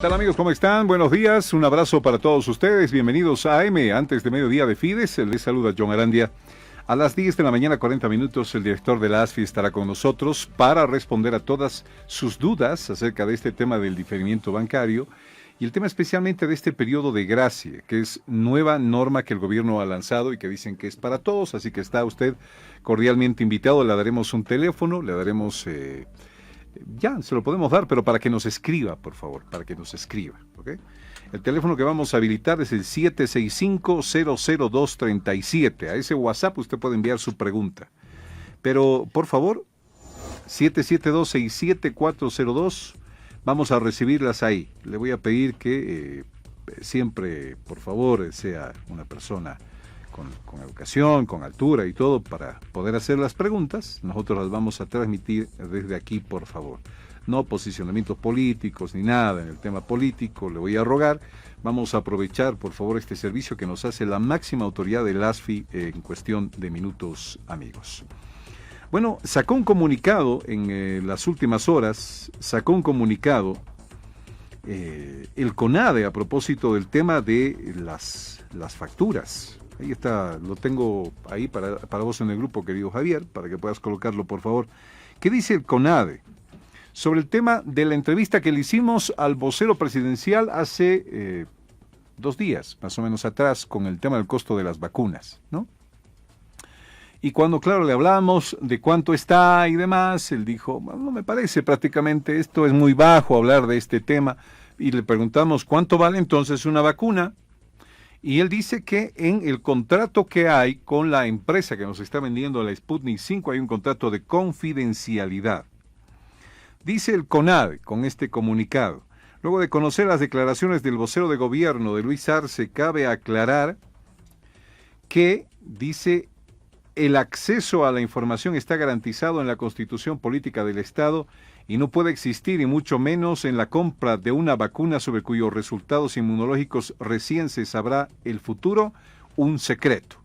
¿Qué tal amigos? ¿Cómo están? Buenos días, un abrazo para todos ustedes, bienvenidos a AM, antes de mediodía de Fides, les saluda John Arandia. A las 10 de la mañana, 40 minutos, el director de la ASFI estará con nosotros para responder a todas sus dudas acerca de este tema del diferimiento bancario y el tema especialmente de este periodo de gracia, que es nueva norma que el gobierno ha lanzado y que dicen que es para todos, así que está usted cordialmente invitado, le daremos un teléfono, le daremos... Ya, se lo podemos dar, pero para que nos escriba, por favor, para que nos escriba, ¿ok? El teléfono que vamos a habilitar es el 765-00237. A ese WhatsApp usted puede enviar su pregunta. Pero, por favor, 772-67402, vamos a recibirlas ahí. Le voy a pedir que siempre, por favor, sea una persona con educación, con altura y todo, para poder hacer las preguntas. Nosotros las vamos a transmitir desde aquí, por favor. No posicionamientos políticos ni nada en el tema político, le voy a rogar. Vamos a aprovechar, por favor, este servicio que nos hace la máxima autoridad del ASFI en cuestión de minutos, amigos. Bueno, sacó un comunicado en las últimas horas, el CONADE a propósito del tema de las facturas. Ahí está, lo tengo ahí para vos en el grupo, querido Javier, para que puedas colocarlo, por favor. ¿Qué dice el CONADE sobre el tema de la entrevista que le hicimos al vocero presidencial hace 2 días, más o menos atrás, con el tema del costo de las vacunas, ¿no? Y cuando, claro, le hablamos de cuánto está y demás, él dijo, bueno, no me parece prácticamente, esto es muy bajo hablar de este tema, y le preguntamos cuánto vale entonces una vacuna. Y él dice que en el contrato que hay con la empresa que nos está vendiendo la Sputnik 5 hay un contrato de confidencialidad. Dice el CONADE con este comunicado: luego de conocer las declaraciones del vocero de gobierno de Luis Arce, cabe aclarar que, dice, el acceso a la información está garantizado en la Constitución Política del Estado y no puede existir, y mucho menos en la compra de una vacuna sobre cuyos resultados inmunológicos recién se sabrá el futuro, un secreto.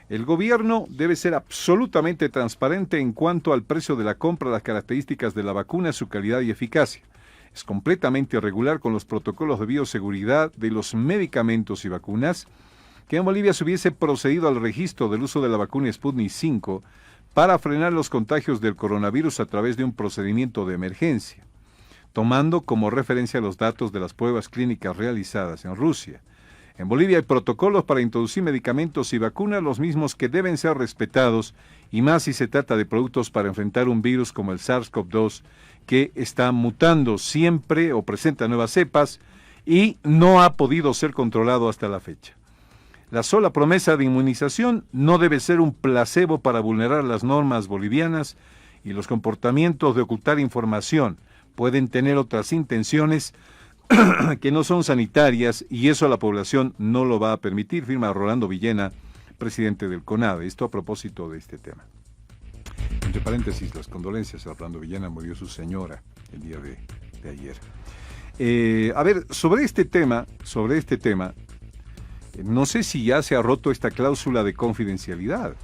El gobierno debe ser absolutamente transparente en cuanto al precio de la compra, las características de la vacuna, su calidad y eficacia. Es completamente irregular con los protocolos de bioseguridad de los medicamentos y vacunas que en Bolivia se hubiese procedido al registro del uso de la vacuna Sputnik 5 para frenar los contagios del coronavirus a través de un procedimiento de emergencia, tomando como referencia los datos de las pruebas clínicas realizadas en Rusia. En Bolivia hay protocolos para introducir medicamentos y vacunas, los mismos que deben ser respetados, y más si se trata de productos para enfrentar un virus como el SARS-CoV-2, que está mutando siempre o presenta nuevas cepas y no ha podido ser controlado hasta la fecha. La sola promesa de inmunización no debe ser un placebo para vulnerar las normas bolivianas, y los comportamientos de ocultar información pueden tener otras intenciones que no son sanitarias, y eso la población no lo va a permitir, firma Rolando Villena, presidente del CONADE. Esto a propósito de este tema. Entre paréntesis, las condolencias a Rolando Villena, murió su señora el día de ayer. A ver, sobre este tema, no sé si ya se ha roto esta cláusula de confidencialidad.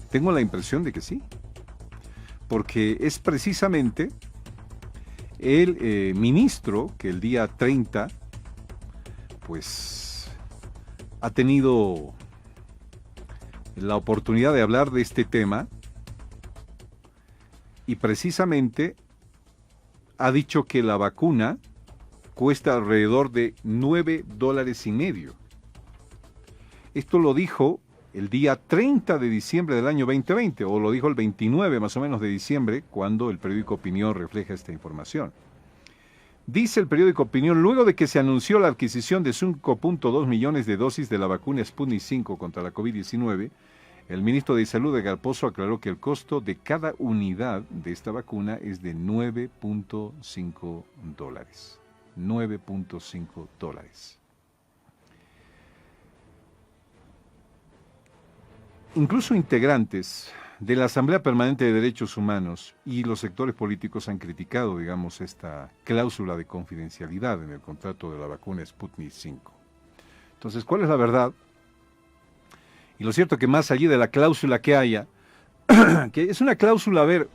Tengo la impresión de que sí, porque es precisamente el ministro que el día 30, pues, ha tenido la oportunidad de hablar de este tema y precisamente ha dicho que la vacuna cuesta alrededor de $9.50. Esto lo dijo el día 30 de diciembre del año 2020, o lo dijo el 29 más o menos de diciembre, cuando el periódico Opinión refleja esta información. Dice el periódico Opinión: luego de que se anunció la adquisición de 5.2 millones de dosis de la vacuna Sputnik 5 contra la COVID-19, el ministro de Salud, Edgar Pozo, aclaró que el costo de cada unidad de esta vacuna es de $9.5. $9.5. Incluso integrantes de la Asamblea Permanente de Derechos Humanos y los sectores políticos han criticado, digamos, esta cláusula de confidencialidad en el contrato de la vacuna Sputnik 5. Entonces, ¿cuál es la verdad? Y lo cierto es que más allá de la cláusula que haya, que es una cláusula, a ver,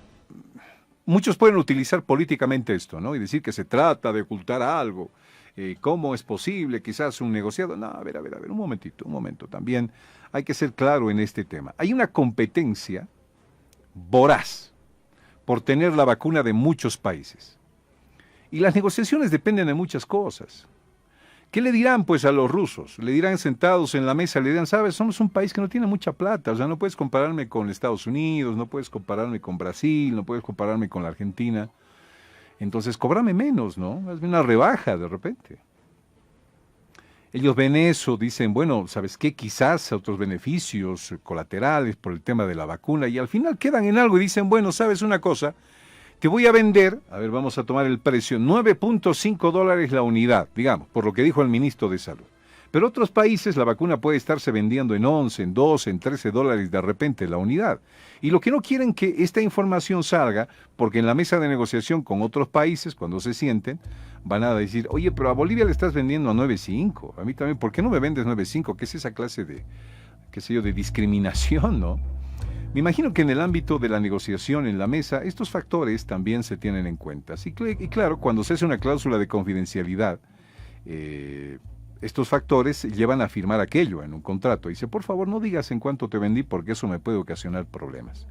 muchos pueden utilizar políticamente esto, ¿no? Y decir que se trata de ocultar algo. ¿Cómo es posible? Quizás un negociado. No, a ver, un momentito, un momento. También hay que ser claro en este tema. Hay una competencia voraz por tener la vacuna de muchos países. Y las negociaciones dependen de muchas cosas. ¿Qué le dirán pues a los rusos? Le dirán sentados en la mesa, le dirán, sabes, somos un país que no tiene mucha plata, o sea, no puedes compararme con Estados Unidos, no puedes compararme con Brasil, no puedes compararme con la Argentina. Entonces, cóbrame menos, ¿no? Hazme una rebaja de repente. Ellos ven eso, dicen, bueno, ¿sabes qué? Quizás otros beneficios colaterales por el tema de la vacuna, y al final quedan en algo y dicen, bueno, ¿sabes una cosa? Te voy a vender, a ver, vamos a tomar el precio, $9.5 la unidad, digamos, por lo que dijo el ministro de Salud. Pero otros países la vacuna puede estarse vendiendo en 11, en 12, en $13 de repente la unidad. Y lo que no quieren que esta información salga, porque en la mesa de negociación con otros países, cuando se sienten, van a decir, oye, pero a Bolivia le estás vendiendo a 9.5, a mí también, ¿por qué no me vendes 9.5? ¿Qué es esa clase de, qué sé yo, de discriminación, no? Me imagino que en el ámbito de la negociación en la mesa, estos factores también se tienen en cuenta. Y claro, cuando se hace una cláusula de confidencialidad, estos factores llevan a firmar aquello en un contrato. Dice, por favor, no digas en cuánto te vendí porque eso me puede ocasionar problemas.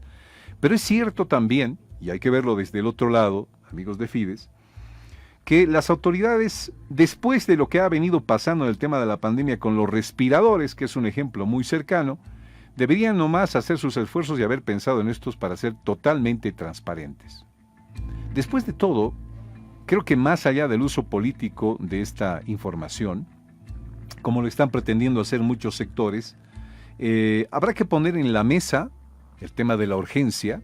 Pero es cierto también, y hay que verlo desde el otro lado, amigos de Fides, que las autoridades, después de lo que ha venido pasando en el tema de la pandemia con los respiradores, que es un ejemplo muy cercano, deberían nomás hacer sus esfuerzos y haber pensado en estos para ser totalmente transparentes. Después de todo, creo que más allá del uso político de esta información, como lo están pretendiendo hacer muchos sectores, habrá que poner en la mesa el tema de la urgencia,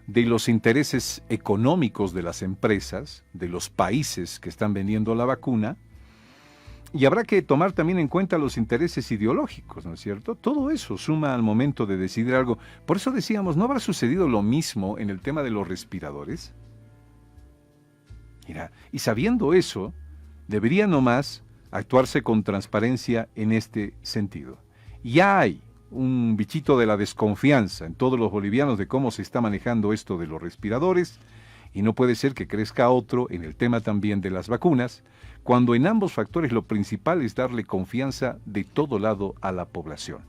de los intereses económicos de las empresas, de los países que están vendiendo la vacuna, y habrá que tomar también en cuenta los intereses ideológicos, ¿no es cierto? Todo eso suma al momento de decidir algo. Por eso decíamos, ¿no habrá sucedido lo mismo en el tema de los respiradores? Mira, y sabiendo eso, debería nomás actuarse con transparencia en este sentido. Ya hay un bichito de la desconfianza en todos los bolivianos de cómo se está manejando esto de los respiradores, y no puede ser que crezca otro en el tema también de las vacunas, cuando en ambos factores lo principal es darle confianza de todo lado a la población.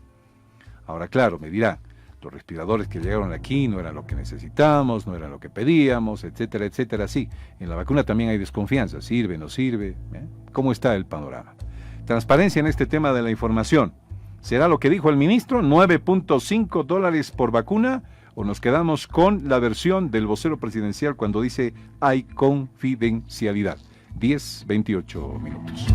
Ahora, claro, me dirá, los respiradores que llegaron aquí no eran lo que necesitamos, no eran lo que pedíamos, etcétera, etcétera. Sí, en la vacuna también hay desconfianza, sirve, no sirve, ¿cómo está el panorama? Transparencia en este tema de la información. ¿Será lo que dijo el ministro, $9.5 por vacuna? ¿O nos quedamos con la versión del vocero presidencial cuando dice hay confidencialidad? 10:28 minutos.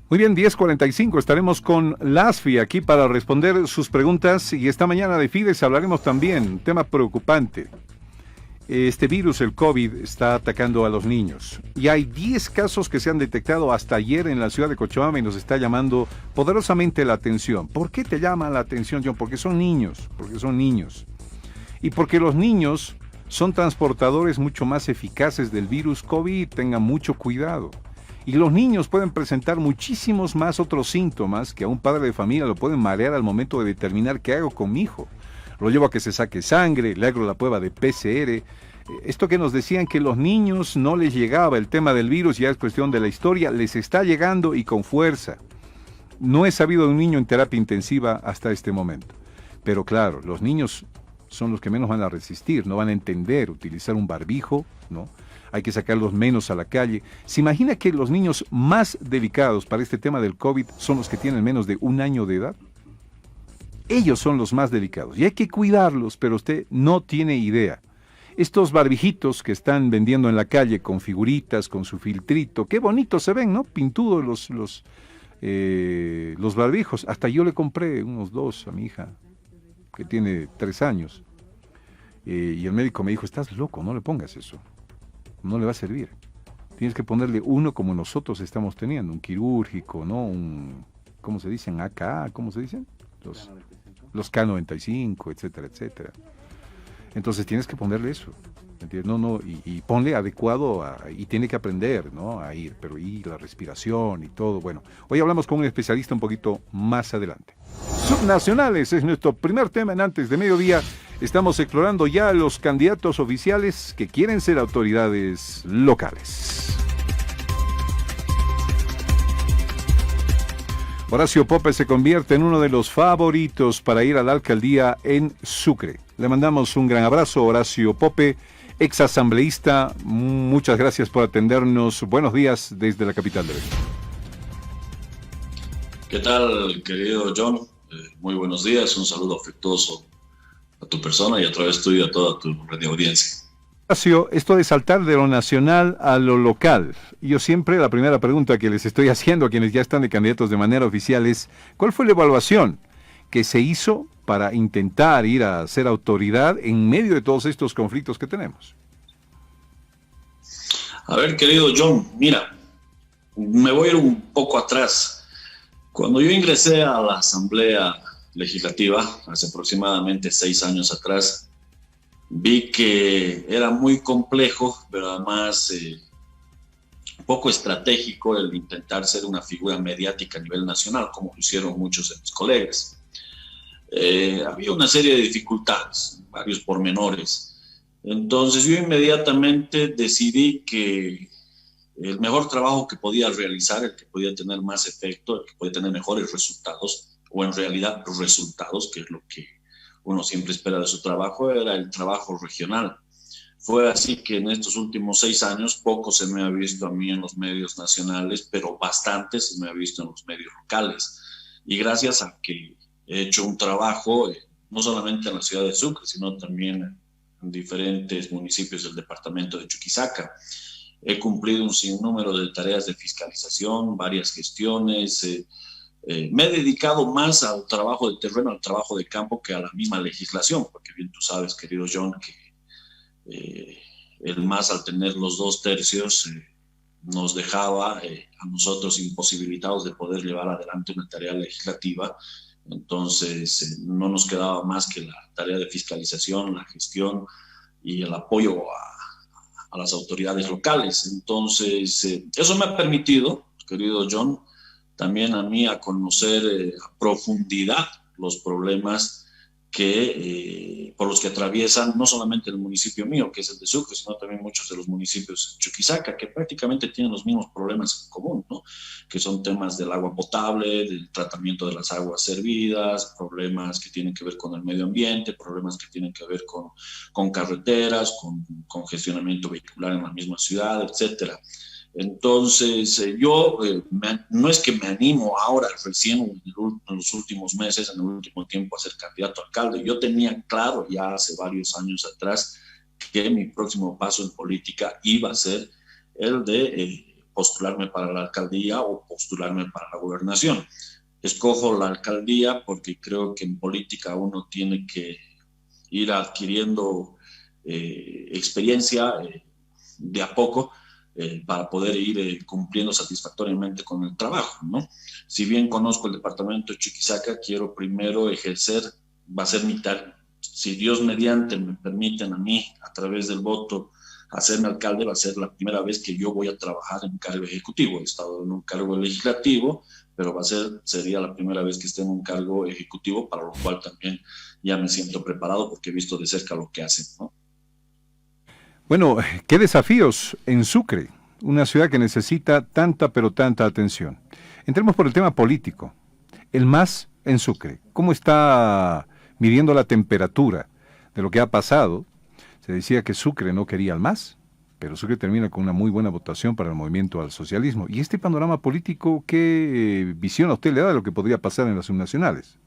Muy bien, 10:45, estaremos con Lasfi aquí para responder sus preguntas, y esta mañana de Fides hablaremos también, un tema preocupante. Este virus, el COVID, está atacando a los niños. Y hay 10 casos que se han detectado hasta ayer en la ciudad de Cochabamba y nos está llamando poderosamente la atención. ¿Por qué te llama la atención, John? Porque son niños, Y porque los niños son transportadores mucho más eficaces del virus COVID, tengan mucho cuidado. Y los niños pueden presentar muchísimos más otros síntomas que a un padre de familia lo pueden marear al momento de determinar qué hago con mi hijo. Lo llevo a que se saque sangre, le hago la prueba de PCR. Esto que nos decían que los niños no les llegaba el tema del virus, ya es cuestión de la historia, les está llegando y con fuerza. No he sabido de un niño en terapia intensiva hasta este momento. Pero claro, los niños son los que menos van a resistir, no van a entender utilizar un barbijo, ¿no? Hay que sacarlos menos a la calle. ¿Se imagina que los niños más delicados para este tema del COVID son los que tienen menos de 1 año de edad? Ellos son los más delicados y hay que cuidarlos, pero usted no tiene idea. Estos barbijitos que están vendiendo en la calle con figuritas, con su filtrito, qué bonitos se ven, ¿no? Pintudos los barbijos. Hasta yo le compré unos 2 a mi hija, que tiene 3 años. Y el médico me dijo, estás loco, no le pongas eso. No le va a servir. Tienes que ponerle uno como nosotros estamos teniendo, un quirúrgico, ¿no? Un, ¿cómo se dicen? AK, ¿cómo se dicen? Los K95, etcétera, etcétera. Entonces tienes que ponerle eso, ¿entiendes? Y ponle adecuado y tiene que aprender, ¿no? A ir, pero la respiración y todo. Bueno, hoy hablamos con un especialista un poquito más adelante. Subnacionales es nuestro primer tema en Antes de Mediodía. Estamos explorando ya los candidatos oficiales que quieren ser autoridades locales. Horacio Pope se convierte en uno de los favoritos para ir a la alcaldía en Sucre. Le mandamos un gran abrazo, Horacio Pope, exasambleísta. Muchas gracias por atendernos. Buenos días desde la capital de México. ¿Qué tal, querido John? Muy buenos días. Un saludo afectuoso a tu persona y a través tuyo a toda tu radio audiencia. Horacio, esto de saltar de lo nacional a lo local. Yo siempre, la primera pregunta que les estoy haciendo a quienes ya están de candidatos de manera oficial es, ¿cuál fue la evaluación que se hizo para intentar ir a ser autoridad en medio de todos estos conflictos que tenemos? A ver, querido John, mira, me voy a ir un poco atrás. Cuando yo ingresé a la Asamblea Legislativa, hace aproximadamente 6 años atrás, vi que era muy complejo, pero además poco estratégico el intentar ser una figura mediática a nivel nacional, como lo hicieron muchos de mis colegas. Había una serie de dificultades, varios pormenores. Entonces yo inmediatamente decidí que el mejor trabajo que podía realizar, el que podía tener más efecto, el que podía tener mejores resultados, o en realidad los resultados, que es lo que uno siempre espera de su trabajo, era el trabajo regional. Fue así que en estos últimos 6 años poco se me ha visto a mí en los medios nacionales, pero bastante se me ha visto en los medios locales. Y gracias a que he hecho un trabajo, no solamente en la ciudad de Sucre, sino también en diferentes municipios del departamento de Chuquisaca. He cumplido un sinnúmero de tareas de fiscalización, varias gestiones. Me he dedicado más al trabajo de terreno, al trabajo de campo, que a la misma legislación, porque bien tú sabes, querido John, que el MAS, al tener los 2/3, nos dejaba a nosotros imposibilitados de poder llevar adelante una tarea legislativa. Entonces no nos quedaba más que la tarea de fiscalización, la gestión y el apoyo a las autoridades locales. Entonces eso me ha permitido, querido John, también a mí a conocer a profundidad los problemas por los que atraviesan no solamente el municipio mío, que es el de Sucre, sino también muchos de los municipios de Chuquisaca, que prácticamente tienen los mismos problemas en común, ¿no? Que son temas del agua potable, del tratamiento de las aguas servidas, problemas que tienen que ver con el medio ambiente, problemas que tienen que ver con carreteras, con congestionamiento vehicular en la misma ciudad, etcétera. Entonces, yo no es que me animo ahora, recién en los últimos meses, en el último tiempo, a ser candidato a alcalde. Yo tenía claro ya hace varios años atrás que mi próximo paso en política iba a ser el de postularme para la alcaldía o postularme para la gobernación. Escojo la alcaldía porque creo que en política uno tiene que ir adquiriendo experiencia de a poco, para poder ir cumpliendo satisfactoriamente con el trabajo, ¿no? Si bien conozco el departamento de Chuquisaca, quiero primero ejercer, va a ser mi tarea. Si Dios mediante me permiten a mí, a través del voto, hacerme alcalde, va a ser la primera vez que yo voy a trabajar en un cargo ejecutivo. He estado en un cargo legislativo, pero sería la primera vez que esté en un cargo ejecutivo, para lo cual también ya me siento preparado porque he visto de cerca lo que hacen, ¿no? Bueno, qué desafíos en Sucre, una ciudad que necesita tanta pero tanta atención. Entremos por el tema político. El MAS en Sucre, ¿cómo está midiendo la temperatura de lo que ha pasado? Se decía que Sucre no quería al MAS, pero Sucre termina con una muy buena votación para el movimiento al socialismo. ¿Y este panorama político, qué visión a usted le da de lo que podría pasar en las subnacionales?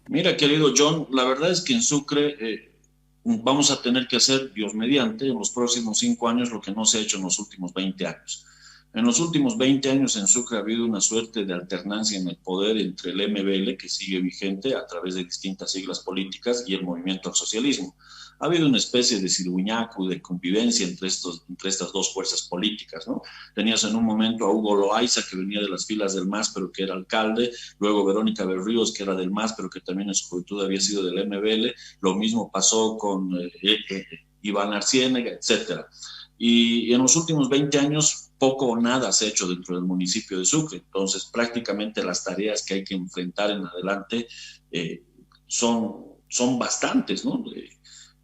Mira, querido John, la verdad es que en Sucre vamos a tener que hacer, Dios mediante, en los próximos 5 años lo que no se ha hecho en los últimos 20 años. En los últimos 20 años en Sucre ha habido una suerte de alternancia en el poder entre el MBL, que sigue vigente a través de distintas siglas políticas, y el movimiento al socialismo. Ha habido una especie de circuñaco, de convivencia entre estas dos fuerzas políticas, ¿no? Tenías en un momento a Hugo Loaiza, que venía de las filas del MAS, pero que era alcalde, luego Verónica Berríos, que era del MAS, pero que también en su juventud había sido del MBL. Lo mismo pasó con Iván Arciénega, etcétera. Y en los últimos 20 años poco o nada se ha hecho dentro del municipio de Sucre. Entonces, prácticamente las tareas que hay que enfrentar en adelante son bastantes, ¿no?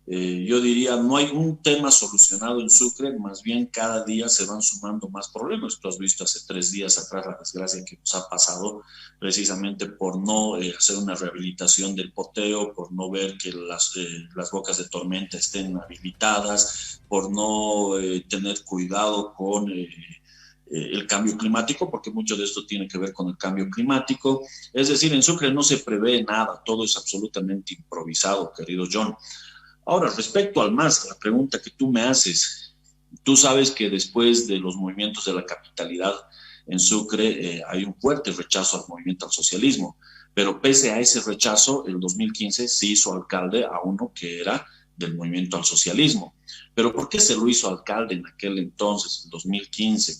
Yo diría, no hay un tema solucionado en Sucre, más bien cada día se van sumando más problemas. Tú has visto hace 3 días atrás la desgracia que nos ha pasado precisamente por no hacer una rehabilitación del poteo, por no ver que las bocas de tormenta estén habilitadas, por no tener cuidado con el cambio climático, porque mucho de esto tiene que ver con el cambio climático. Es decir, en Sucre no se prevé nada, todo es absolutamente improvisado, querido John. Ahora, respecto al MAS, la pregunta que tú me haces, tú sabes que después de los movimientos de la capitalidad en Sucre hay un fuerte rechazo al movimiento al socialismo, pero pese a ese rechazo, en 2015 se hizo alcalde a uno que era del movimiento al socialismo. ¿Pero por qué se lo hizo alcalde en aquel entonces, en 2015?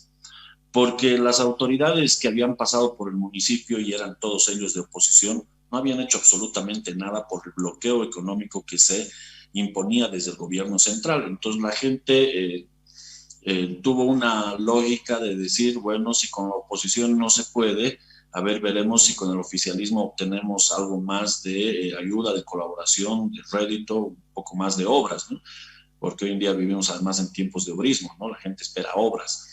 Porque las autoridades que habían pasado por el municipio y eran todos ellos de oposición, no habían hecho absolutamente nada por el bloqueo económico que se imponía desde el gobierno central. Entonces la gente tuvo una lógica de decir, bueno, si con la oposición no se puede, a ver, veremos si con el oficialismo obtenemos algo más de ayuda, de colaboración, de rédito, un poco más de obras, ¿no? Porque hoy en día vivimos además en tiempos de obrismo, ¿no? La gente espera obras.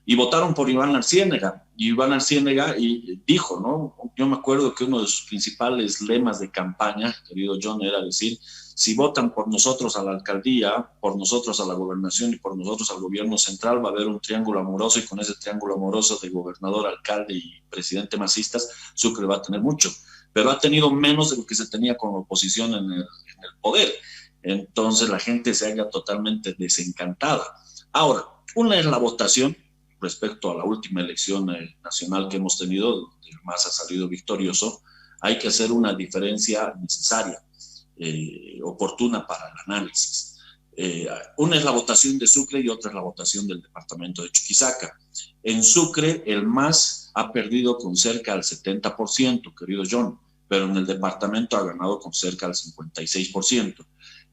Y votaron por Iván Arciénega, y Iván Arciénega dijo, ¿no? Yo me acuerdo que uno de sus principales lemas de campaña, querido John, era decir, si votan por nosotros a la alcaldía, por nosotros a la gobernación y por nosotros al gobierno central, va a haber un triángulo amoroso, y con ese triángulo amoroso de gobernador, alcalde y presidente masistas, Sucre va a tener mucho, pero ha tenido menos de lo que se tenía con la oposición en el poder. Entonces la gente se halla totalmente desencantada. Ahora, una es la votación respecto a la última elección nacional que hemos tenido, donde el MAS ha salido victorioso. Hay que hacer una diferencia necesaria, oportuna para el análisis. Una es la votación de Sucre y otra es la votación del departamento de Chuquisaca. En Sucre, el MAS ha perdido con cerca del 70%, querido John, pero en el departamento ha ganado con cerca del 56%.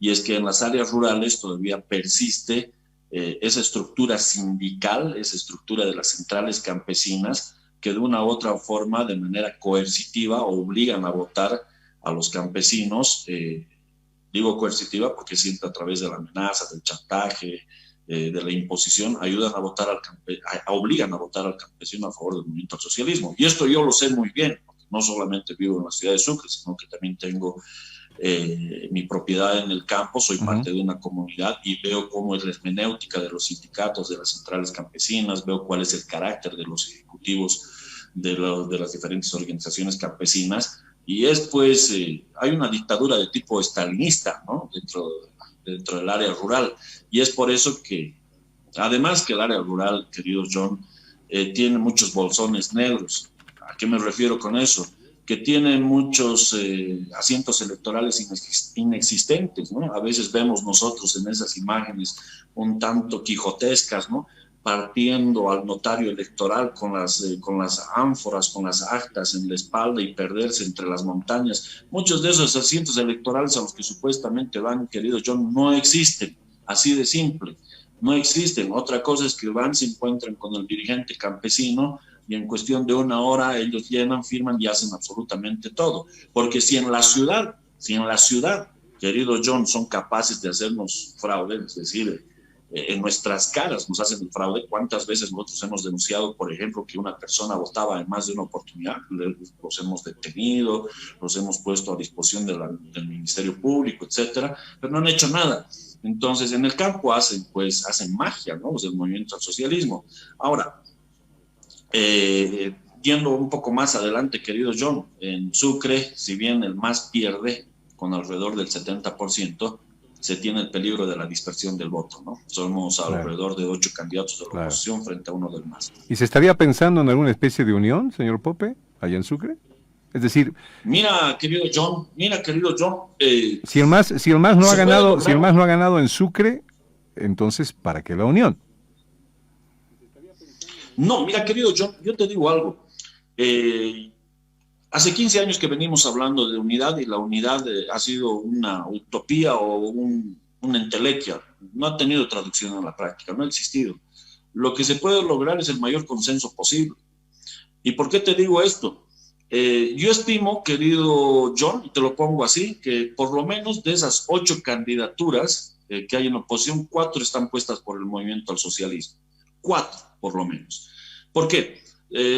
Y es que en las áreas rurales todavía persiste esa estructura sindical, esa estructura de las centrales campesinas, que de una u otra forma, de manera coercitiva, obligan a votar a los campesinos. Digo coercitiva porque siempre a través de la amenaza, del chantaje, de la imposición, ayudan a votar obligan a votar al campesino a favor del movimiento al socialismo. Y esto yo lo sé muy bien, porque no solamente vivo en la ciudad de Sucre, sino que también tengo mi propiedad en el campo, soy parte de una comunidad y veo cómo es la hermenéutica de los sindicatos, de las centrales campesinas, veo cuál es el carácter de los ejecutivos de las diferentes organizaciones campesinas, y es pues, hay una dictadura de tipo estalinista, ¿no? dentro del área rural, y es por eso que, además que el área rural, querido John, tiene muchos bolsones negros. ¿A qué me refiero con eso? Que tienen muchos asientos electorales inexistentes, ¿no? A veces vemos nosotros en esas imágenes un tanto quijotescas, ¿no? Partiendo al notario electoral con las ánforas, con las actas en la espalda y perderse entre las montañas. Muchos de esos asientos electorales a los que supuestamente van, querido John, no existen, así de simple, no existen. Otra cosa es que van, se encuentran con el dirigente campesino, y en cuestión de una hora ellos llenan, firman y hacen absolutamente todo. Porque si en la ciudad, querido John, son capaces de hacernos fraude, es decir, en nuestras caras nos hacen el fraude, ¿cuántas veces nosotros hemos denunciado, por ejemplo, que una persona votaba en más de una oportunidad? Los hemos detenido, los hemos puesto a disposición del Ministerio Público, etcétera, pero no han hecho nada. Entonces, en el campo hacen magia, ¿no? Los del movimiento al socialismo. Ahora, yendo un poco más adelante, querido John, en Sucre, si bien el MAS pierde con alrededor del 70%, se tiene el peligro de la dispersión del voto, ¿no? Somos alrededor de 8 candidatos de la oposición frente a uno del MAS. ¿Y se estaría pensando en alguna especie de unión, señor Pope, allá en Sucre? Es decir, mira, querido John, si el MAS no ha ganado en Sucre, entonces, ¿para qué la unión? No, mira, querido John, yo te digo algo. Hace 15 años que venimos hablando de unidad, y la unidad ha sido una utopía o una entelequia. No ha tenido traducción en la práctica, no ha existido. lo que se puede lograr es el mayor consenso posible. ¿Y por qué te digo esto? Yo estimo, querido John, y te lo pongo así, que por lo menos de esas 8 candidaturas que hay en oposición, 4 están puestas por el movimiento al socialismo. 4, por lo menos. ¿Por qué?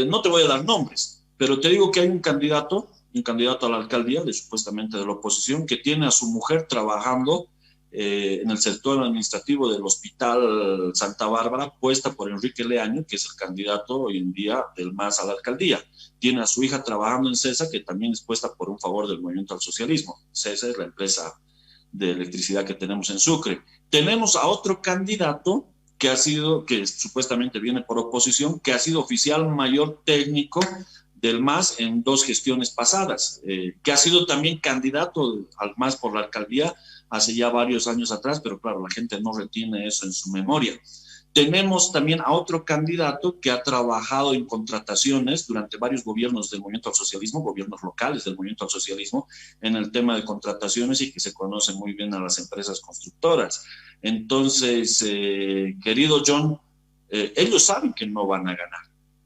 No te voy a dar nombres, pero te digo que hay un candidato a la alcaldía, supuestamente de la oposición, que tiene a su mujer trabajando en el sector administrativo del Hospital Santa Bárbara, puesta por Enrique Leaño, que es el candidato hoy en día del MAS a la alcaldía. Tiene a su hija trabajando en CESA, que también es puesta por un favor del movimiento al socialismo. CESA es la empresa de electricidad que tenemos en Sucre. Tenemos a otro candidato que supuestamente viene por oposición, que ha sido oficial mayor técnico del MAS en 2 gestiones pasadas, que ha sido también candidato al MAS por la alcaldía hace ya varios años atrás, pero claro, la gente no retiene eso en su memoria. Tenemos también a otro candidato que ha trabajado en contrataciones durante varios gobiernos del movimiento al socialismo, gobiernos locales del movimiento al socialismo, en el tema de contrataciones y que se conoce muy bien a las empresas constructoras. Entonces, querido John, ellos saben que no van a ganar.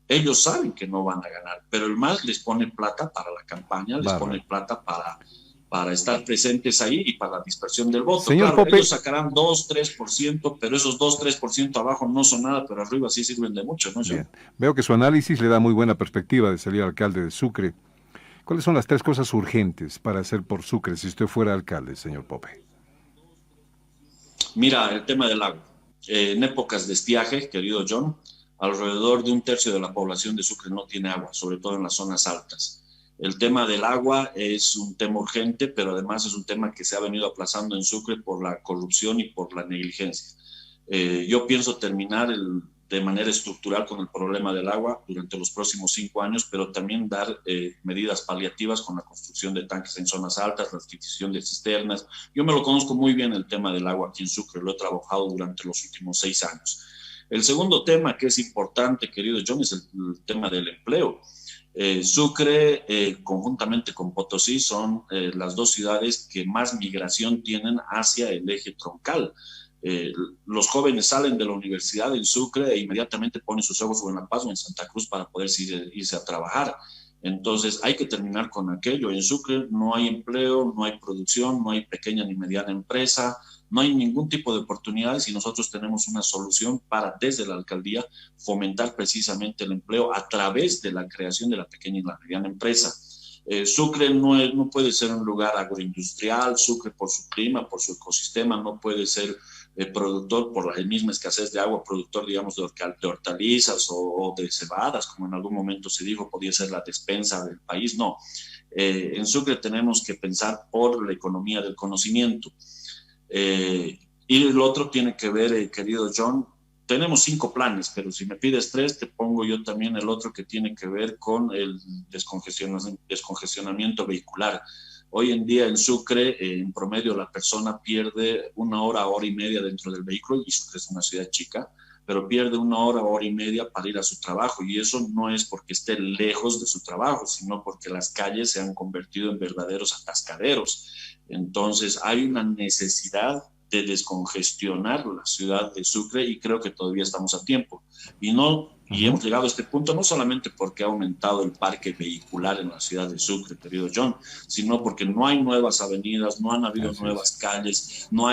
Ellos saben que no van a ganar, pero el MAS les pone plata para la campaña, les pone plata para estar presentes ahí y para la dispersión del voto. Señor claro, Pope, ellos sacarán 2-3%, pero esos 2-3% abajo no son nada, pero arriba sí sirven de mucho, ¿no? Bien. Veo que su análisis le da muy buena perspectiva de salir alcalde de Sucre. ¿Cuáles son las 3 cosas urgentes para hacer por Sucre si usted fuera alcalde, señor Pope? Mira, el tema del agua. En épocas de estiaje, querido John, alrededor de 1/3 de la población de Sucre no tiene agua, sobre todo en las zonas altas. El tema del agua es un tema urgente, pero además es un tema que se ha venido aplazando en Sucre por la corrupción y por la negligencia. Yo pienso terminar de manera estructural con el problema del agua durante los próximos 5 años, pero también dar medidas paliativas con la construcción de tanques en zonas altas, la adquisición de cisternas. Yo me lo conozco muy bien el tema del agua aquí en Sucre, lo he trabajado durante los últimos 6 años. El segundo tema que es importante, querido John, es el tema del empleo. Sucre, conjuntamente con Potosí, son las 2 ciudades que más migración tienen hacia el eje troncal. Los jóvenes salen de la universidad en Sucre e inmediatamente ponen sus ojos o en La Paz o en Santa Cruz para poder irse a trabajar. Entonces hay que terminar con aquello. En Sucre no hay empleo, no hay producción, no hay pequeña ni mediana empresa, no hay ningún tipo de oportunidades y nosotros tenemos una solución para, desde la alcaldía, fomentar precisamente el empleo a través de la creación de la pequeña y la mediana empresa. Sucre no puede ser un lugar agroindustrial. Sucre, por su clima, por su ecosistema, no puede ser productor, por la misma escasez de agua, productor, digamos, de hortalizas o de cebadas, como en algún momento se dijo, podía ser la despensa del país. No. En Sucre tenemos que pensar por la economía del conocimiento. Y el otro tiene que ver, querido John, tenemos 5 planes, pero si me pides 3, te pongo yo también el otro que tiene que ver con el descongestionamiento vehicular. Hoy en día en Sucre, en promedio, la persona pierde 1 hora, hora y media dentro del vehículo, y Sucre es una ciudad chica, pero pierde 1 hora, hora y media para ir a su trabajo, y eso no es porque esté lejos de su trabajo, sino porque las calles se han convertido en verdaderos atascaderos. Entonces hay una necesidad de descongestionar la ciudad de Sucre y creo que todavía estamos a tiempo. Y hemos llegado a este punto no solamente porque ha aumentado el parque vehicular en la ciudad de Sucre, querido John, sino porque no hay nuevas avenidas, no han habido nuevas calles, no ha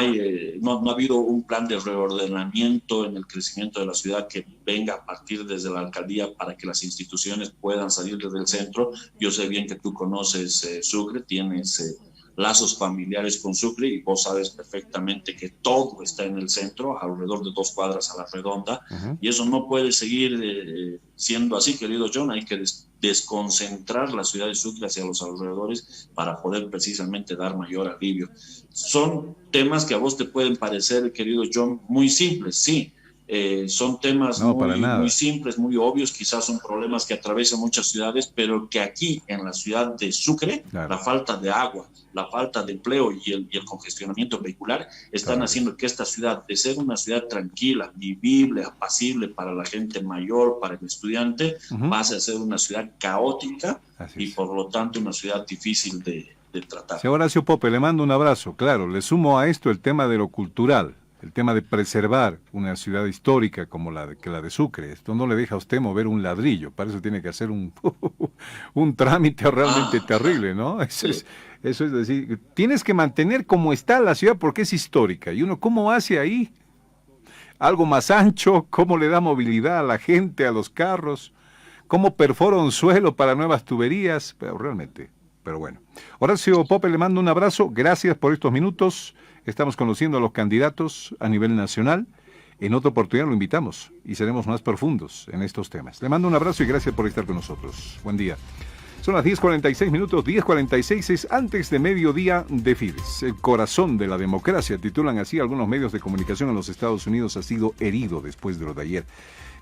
habido un plan de reordenamiento en el crecimiento de la ciudad que venga a partir desde la alcaldía para que las instituciones puedan salir desde el centro. Yo sé bien que tú conoces Sucre, tienes lazos familiares con Sucre y vos sabes perfectamente que todo está en el centro, alrededor de 2 cuadras a la redonda, y eso no puede seguir siendo así, querido John. Hay que desconcentrar la ciudad de Sucre hacia los alrededores para poder precisamente dar mayor alivio. Son temas que a vos te pueden parecer, querido John, muy simples, sí. Son temas muy simples, muy obvios, quizás son problemas que atraviesan muchas ciudades, pero que aquí en la ciudad de Sucre, la falta de agua, la falta de empleo y el congestionamiento vehicular están haciendo que esta ciudad, de ser una ciudad tranquila, vivible, apacible para la gente mayor, para el estudiante, pase a ser una ciudad caótica y por lo tanto una ciudad difícil de tratar. Señor Horacio Pope, le mando un abrazo. Claro, le sumo a esto el tema de lo cultural. el tema de preservar una ciudad histórica como la de Sucre. Esto no le deja a usted mover un ladrillo, para eso tiene que hacer un trámite realmente terrible, ¿no? Eso es decir, tienes que mantener como está la ciudad porque es histórica. Y uno, ¿cómo hace ahí? Algo más ancho, ¿cómo le da movilidad a la gente, a los carros? ¿Cómo perfora un suelo para nuevas tuberías? Pero realmente, pero bueno. Horacio Pope, le mando un abrazo, gracias por estos minutos. Estamos conociendo a los candidatos a nivel nacional. En otra oportunidad lo invitamos y seremos más profundos en estos temas. Le mando un abrazo y gracias por estar con nosotros. Buen día. Son las 10:46 minutos, 10:46 es antes de mediodía de Fides. El corazón de la democracia, titulan así algunos medios de comunicación en los Estados Unidos, ha sido herido después de lo de ayer.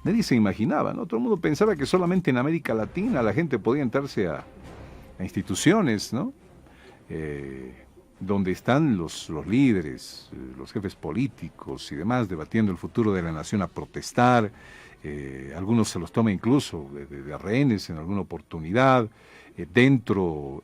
Nadie se imaginaba, ¿no? Todo el mundo pensaba que solamente en América Latina la gente podía entrarse a instituciones, ¿no? Donde están los líderes, los jefes políticos y demás, debatiendo el futuro de la nación a protestar. Algunos se los toma incluso de rehenes en alguna oportunidad. Dentro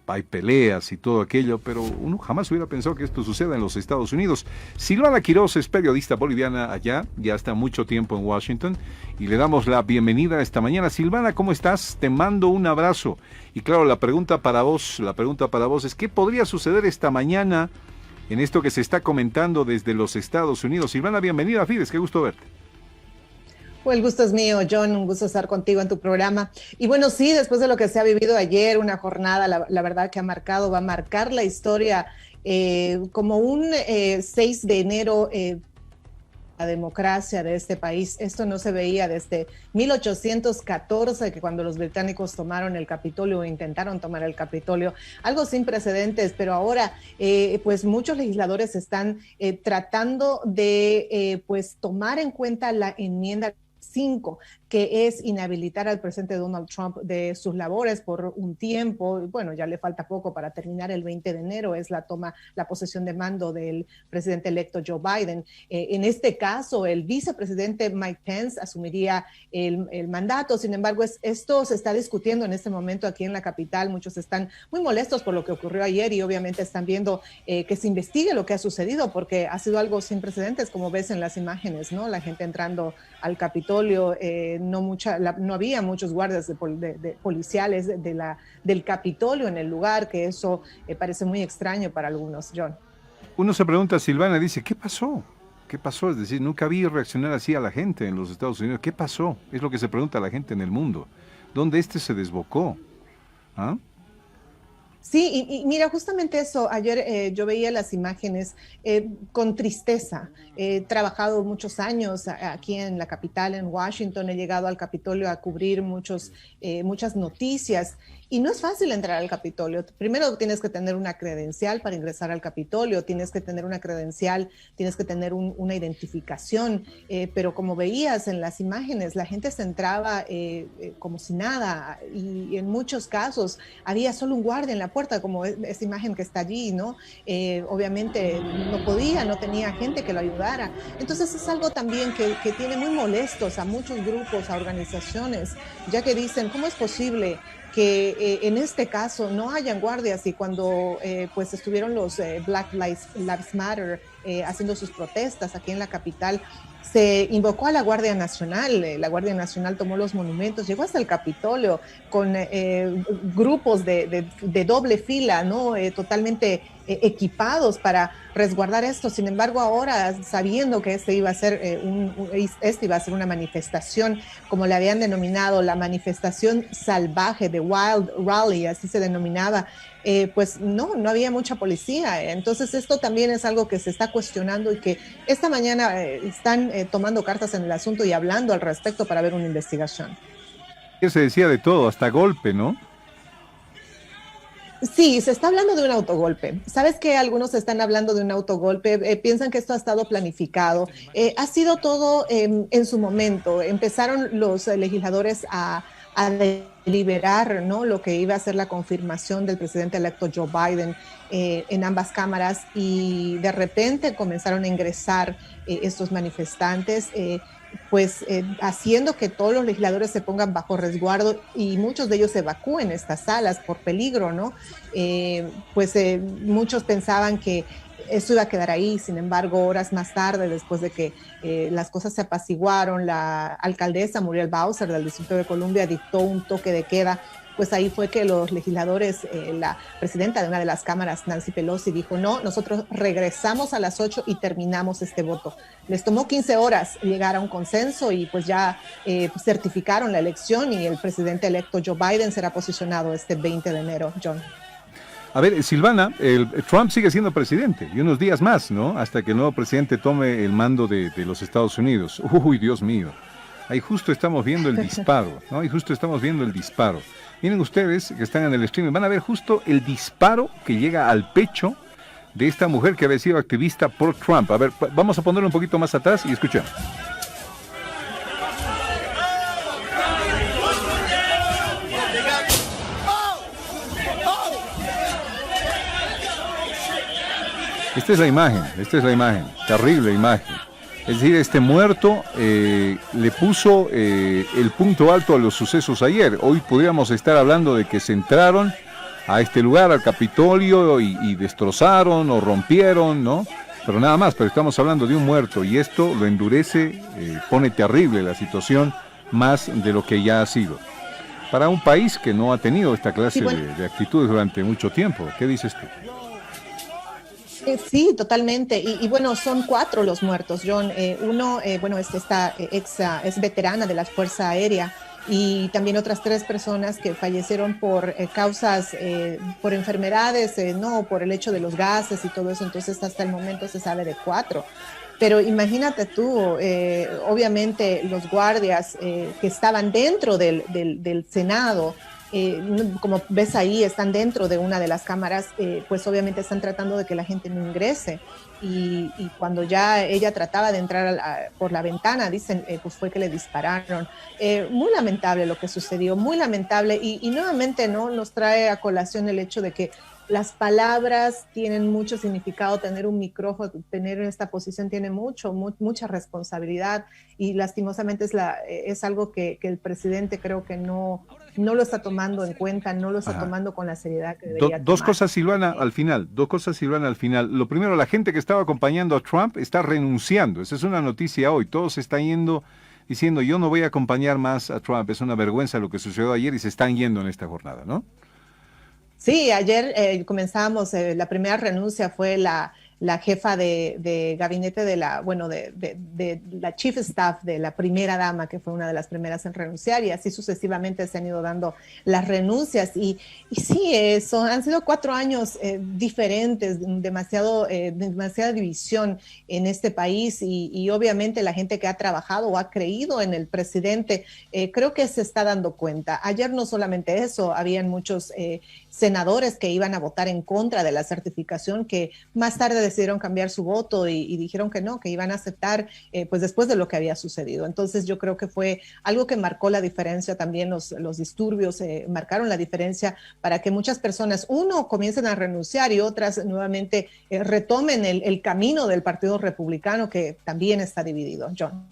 hay peleas y todo aquello, pero uno jamás hubiera pensado que esto suceda en los Estados Unidos. Silvana Quiroz es periodista boliviana allá, ya está mucho tiempo en Washington, y le damos la bienvenida esta mañana. Silvana, ¿cómo estás? Te mando un abrazo. Y claro, la pregunta para vos es, ¿qué podría suceder esta mañana en esto que se está comentando desde los Estados Unidos? Silvana, bienvenida a Fides, qué gusto verte. Pues el gusto es mío, John, un gusto estar contigo en tu programa. Y bueno, sí, después de lo que se ha vivido ayer, una jornada, la verdad que va a marcar la historia como un 6 de enero, la democracia de este país. Esto no se veía desde 1814, que cuando los británicos tomaron el Capitolio o intentaron tomar el Capitolio, algo sin precedentes, pero ahora pues muchos legisladores están tratando de pues tomar en cuenta la enmienda 5, que es inhabilitar al presidente Donald Trump de sus labores por un tiempo. Bueno, ya le falta poco para terminar. El 20 de enero es la posesión de mando del presidente electo Joe Biden. En este caso, el vicepresidente Mike Pence asumiría el mandato. Sin embargo, esto se está discutiendo en este momento aquí en la capital. Muchos están muy molestos por lo que ocurrió ayer y obviamente están viendo que se investigue lo que ha sucedido, porque ha sido algo sin precedentes, como ves en las imágenes, ¿no? La gente entrando al Capitolio, no había muchos guardias policiales del Capitolio en el lugar, que eso parece muy extraño para algunos, John. Uno se pregunta, Silvana, dice, ¿qué pasó? ¿Qué pasó? Es decir, nunca vi reaccionar así a la gente en los Estados Unidos. ¿Qué pasó? Es lo que se pregunta a la gente en el mundo. ¿Dónde se desbocó? ¿Ah? Sí, y mira, justamente eso, ayer yo veía las imágenes con tristeza. He trabajado muchos años aquí en la capital, en Washington, he llegado al Capitolio a cubrir muchas noticias. Y no es fácil entrar al Capitolio. Primero tienes que tener una credencial para ingresar al Capitolio, tienes que tener una credencial, tienes que tener una identificación, pero como veías en las imágenes, la gente se entraba como si nada, y en muchos casos había solo un guardia en la puerta, como esa imagen que está allí, ¿no? Obviamente no tenía gente que lo ayudara. Entonces es algo también que tiene muy molestos a muchos grupos, a organizaciones, ya que dicen, ¿cómo es posible que en este caso no hayan guardias? Y cuando pues estuvieron los Black Lives Matter haciendo sus protestas aquí en la capital, se invocó a la Guardia Nacional. La Guardia Nacional tomó los monumentos, llegó hasta el Capitolio con grupos de doble fila, ¿no? Totalmente equipados para resguardar esto. Sin embargo, ahora, sabiendo que este iba a ser una manifestación, como le habían denominado, la manifestación salvaje de Wild Rally, así se denominaba, pues no había mucha policía. Entonces esto también es algo que se está cuestionando y que esta mañana están tomando cartas en el asunto y hablando al respecto para ver una investigación. Se decía de todo, hasta golpe, ¿no? Sí, se está hablando de un autogolpe. ¿Sabes que algunos están hablando de un autogolpe? Piensan que esto ha estado planificado. Ha sido todo en su momento. Empezaron los legisladores a deliberar, ¿no?, lo que iba a ser la confirmación del presidente electo Joe Biden en ambas cámaras, y de repente comenzaron a ingresar estos manifestantes. haciendo que todos los legisladores se pongan bajo resguardo y muchos de ellos evacúen estas salas por peligro, ¿no? Muchos pensaban que esto iba a quedar ahí. Sin embargo, horas más tarde, después de que las cosas se apaciguaron, la alcaldesa Muriel Bowser del Distrito de Columbia dictó un toque de queda. Pues ahí fue que los legisladores, la presidenta de una de las cámaras, Nancy Pelosi, dijo, no, nosotros regresamos a las 8 y terminamos este voto. Les tomó 15 horas llegar a un consenso y pues ya certificaron la elección y el presidente electo Joe Biden será posicionado este 20 de enero, John. A ver, Silvana, Trump sigue siendo presidente y unos días más, ¿no? Hasta que el nuevo presidente tome el mando de los Estados Unidos. Uy, Dios mío. Ahí justo estamos viendo el disparo, ¿no? Ahí justo estamos viendo el disparo. Miren ustedes que están en el streaming, van a ver justo el disparo que llega al pecho de esta mujer que había sido activista por Trump. A ver, vamos a ponerlo un poquito más atrás y escuchemos. Esta es la imagen, terrible imagen. Es decir, este muerto le puso el punto alto a los sucesos ayer. Hoy podríamos estar hablando de que se entraron a este lugar, al Capitolio, y destrozaron o rompieron, ¿no? Pero nada más, pero estamos hablando de un muerto y esto lo endurece, pone terrible la situación más de lo que ya ha sido. Para un país que no ha tenido esta clase de actitudes durante mucho tiempo. ¿Qué dices tú? Sí, totalmente. Y bueno, son 4 los muertos, John. Uno, es veterana de la Fuerza Aérea y también otras 3 personas que fallecieron por causas, por enfermedades, no, por el hecho de los gases y todo eso. Entonces, hasta el momento se sabe de 4. Pero imagínate tú, obviamente los guardias que estaban dentro del Senado, como ves ahí, están dentro de una de las cámaras, pues obviamente están tratando de que la gente no ingrese. Y cuando ya ella trataba de entrar por la ventana, dicen, pues fue que le dispararon. Muy lamentable lo que sucedió, muy lamentable. Y nuevamente, ¿no?, nos trae a colación el hecho de que las palabras tienen mucho significado, tener un micrófono, tener en esta posición tiene mucha responsabilidad y lastimosamente es algo que el presidente creo que no lo está tomando en cuenta, no lo está tomando con la seriedad que debería tomar. Dos cosas, Silvana, al final. Lo primero, la gente que estaba acompañando a Trump está renunciando. Esa es una noticia hoy. Todos se están yendo diciendo, yo no voy a acompañar más a Trump. Es una vergüenza lo que sucedió ayer y se están yendo en esta jornada, ¿no? Sí, ayer comenzábamos, la primera renuncia fue la jefa de gabinete de la chief staff de la primera dama, que fue una de las primeras en renunciar, y así sucesivamente se han ido dando las renuncias. Y sí, han sido 4 años diferentes, demasiada división en este país y obviamente la gente que ha trabajado o ha creído en el presidente, creo que se está dando cuenta. Ayer no solamente eso, habían muchos senadores que iban a votar en contra de la certificación, que más tarde decidieron cambiar su voto y dijeron que no, que iban a aceptar pues después de lo que había sucedido. Entonces yo creo que fue algo que marcó la diferencia también, los disturbios marcaron la diferencia para que muchas personas, comiencen a renunciar y otras nuevamente retomen el camino del Partido Republicano, que también está dividido. John.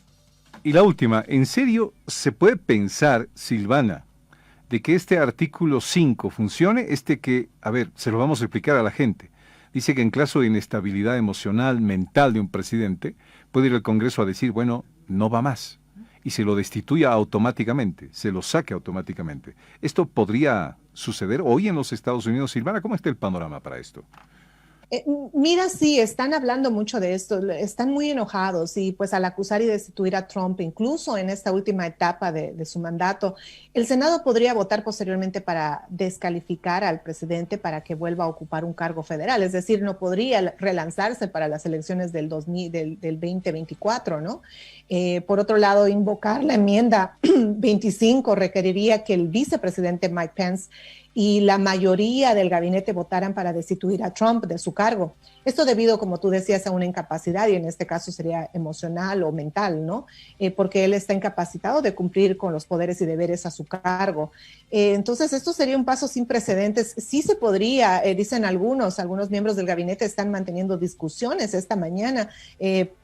Y la última, ¿en serio se puede pensar, Silvana, de que este artículo 5 funcione? A ver, se lo vamos a explicar a la gente. Dice que en caso de inestabilidad emocional, mental de un presidente, puede ir al Congreso a decir, bueno, no va más, y se lo destituya automáticamente, se lo saque automáticamente. ¿Esto podría suceder hoy en los Estados Unidos? Silvana, ¿cómo está el panorama para esto? Mira, sí, están hablando mucho de esto, están muy enojados y pues al acusar y destituir a Trump, incluso en esta última etapa de su mandato, el Senado podría votar posteriormente para descalificar al presidente para que vuelva a ocupar un cargo federal, es decir, no podría relanzarse para las elecciones del 2024, ¿no? Por otro lado, invocar la enmienda 25 requeriría que el vicepresidente Mike Pence y la mayoría del gabinete votaran para destituir a Trump de su cargo. Esto debido, como tú decías, a una incapacidad, y en este caso sería emocional o mental, ¿no? Porque él está incapacitado de cumplir con los poderes y deberes a su cargo. Entonces, esto sería un paso sin precedentes. Sí se podría, dicen algunos miembros del gabinete están manteniendo discusiones esta mañana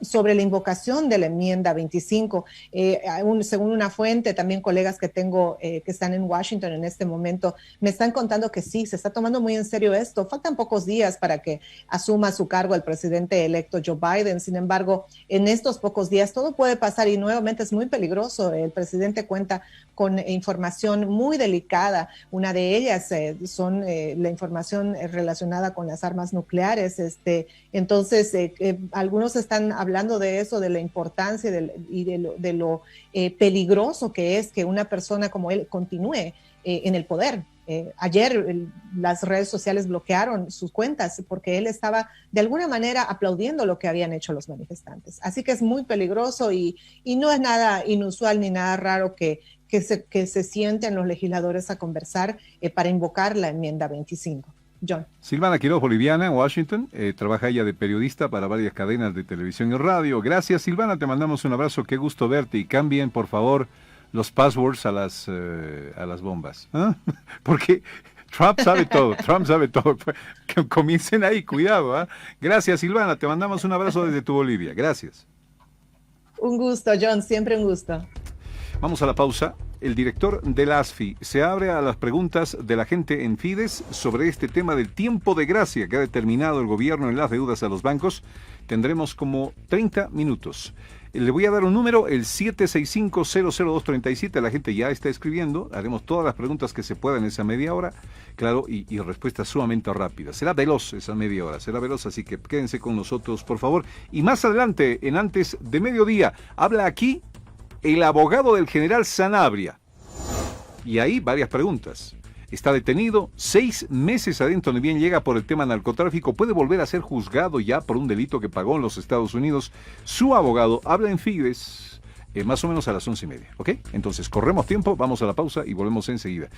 sobre la invocación de la enmienda 25. Según una fuente, también colegas que tengo que están en Washington en este momento, me están contando que sí, se está tomando muy en serio esto. Faltan pocos días para que asuma a su cargo el presidente electo Joe Biden. Sin embargo, en estos pocos días todo puede pasar y nuevamente es muy peligroso. El presidente cuenta con información muy delicada. Una de ellas son la información relacionada con las armas nucleares. Entonces, algunos están hablando de eso, de la importancia y de lo peligroso que es que una persona como él continúe en el poder. Ayer las redes sociales bloquearon sus cuentas porque él estaba de alguna manera aplaudiendo lo que habían hecho los manifestantes. Así que es muy peligroso y no es nada inusual ni nada raro que se sienten los legisladores a conversar para invocar la enmienda 25. John. Silvana Quiroz, boliviana, en Washington. Trabaja ella de periodista para varias cadenas de televisión y radio. Gracias, Silvana, te mandamos un abrazo. Qué gusto verte y cambien, por favor, los passwords a las bombas. ¿Eh? Porque Trump sabe todo, Comiencen ahí, cuidado. ¿Eh? Gracias, Silvana, te mandamos un abrazo desde tu Bolivia. Gracias. Un gusto, John, siempre un gusto. Vamos a la pausa. El director de la ASFI se abre a las preguntas de la gente en Fides sobre este tema del tiempo de gracia que ha determinado el gobierno en las deudas a los bancos. Tendremos como 30 minutos. Le voy a dar un número, el 765-00237. La gente ya está escribiendo. Haremos todas las preguntas que se puedan en esa media hora. Claro, y respuestas sumamente rápidas. Será veloz esa media hora, será veloz, así que quédense con nosotros, por favor. Y más adelante, en Antes de Mediodía, habla aquí el abogado del general Sanabria. Y ahí varias preguntas. Está detenido 6 meses adentro, ni bien llega por el tema narcotráfico. Puede volver a ser juzgado ya por un delito que pagó en los Estados Unidos. Su abogado habla en Fides más o menos a las 11:30. ¿Ok? Entonces, corremos tiempo, vamos a la pausa y volvemos enseguida.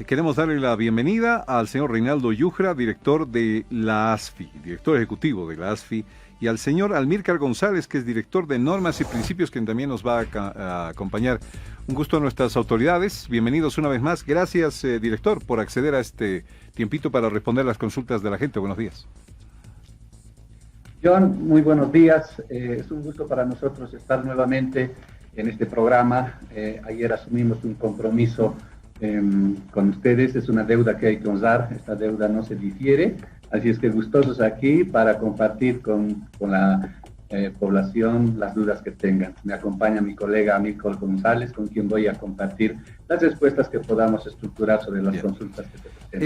Queremos darle la bienvenida al señor Reinaldo Yujra, director de la ASFI, director ejecutivo de la ASFI, y al señor Almílcar González, que es director de Normas y Principios, quien también nos va a acompañar. Un gusto a nuestras autoridades. Bienvenidos una vez más. Gracias, director, por acceder a este tiempito para responder las consultas de la gente. Buenos días. John, muy buenos días. Es un gusto para nosotros estar nuevamente en este programa. Ayer asumimos un compromiso con ustedes. Es una deuda que hay que honrar. Esta deuda no se difiere. Así es que gustosos aquí para compartir con la población las dudas que tengan. Me acompaña mi colega Amílcar González, con quien voy a compartir las respuestas que podamos estructurar sobre las consultas que te presenten.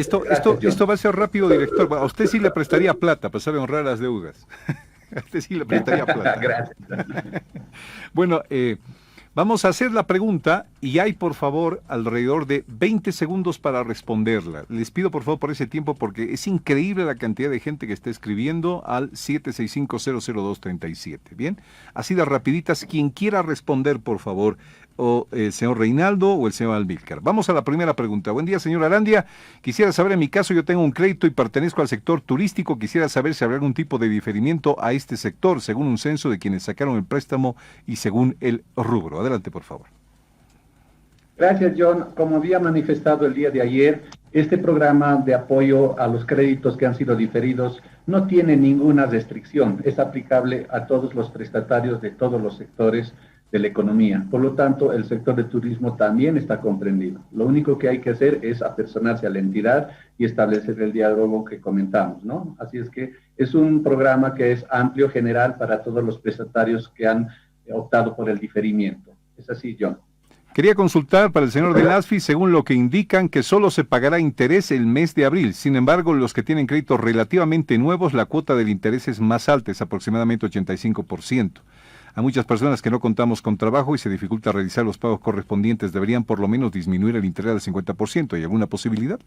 Esto va a ser rápido, director. A usted sí le prestaría plata, para saber honrar las deudas. A usted sí le prestaría plata. Gracias. Bueno, vamos a hacer la pregunta y hay, por favor, alrededor de 20 segundos para responderla. Les pido, por favor, por ese tiempo, porque es increíble la cantidad de gente que está escribiendo al 765-00237. Bien, así de rapiditas, quien quiera responder, por favor, o el señor Reinaldo o el señor Almílcar. Vamos a la primera pregunta. Buen día, señor Arandia. Quisiera saber, en mi caso, yo tengo un crédito y pertenezco al sector turístico. Quisiera saber si habrá algún tipo de diferimiento a este sector, según un censo de quienes sacaron el préstamo y según el rubro. Adelante, por favor. Gracias, John. Como había manifestado el día de ayer, este programa de apoyo a los créditos que han sido diferidos no tiene ninguna restricción. Es aplicable a todos los prestatarios de todos los sectores de la economía. Por lo tanto, el sector de turismo también está comprendido. Lo único que hay que hacer es apersonarse a la entidad y establecer el diálogo que comentamos, ¿no? Así es que es un programa que es amplio, general, para todos los prestatarios que han optado por el diferimiento. Es así, John. Quería consultar para el señor de ASFI, según lo que indican, que solo se pagará interés el mes de abril. Sin embargo, los que tienen créditos relativamente nuevos, la cuota del interés es más alta, es aproximadamente 85%. A muchas personas que no contamos con trabajo y se dificulta realizar los pagos correspondientes, deberían por lo menos disminuir el interés al 50%. ¿Hay alguna posibilidad?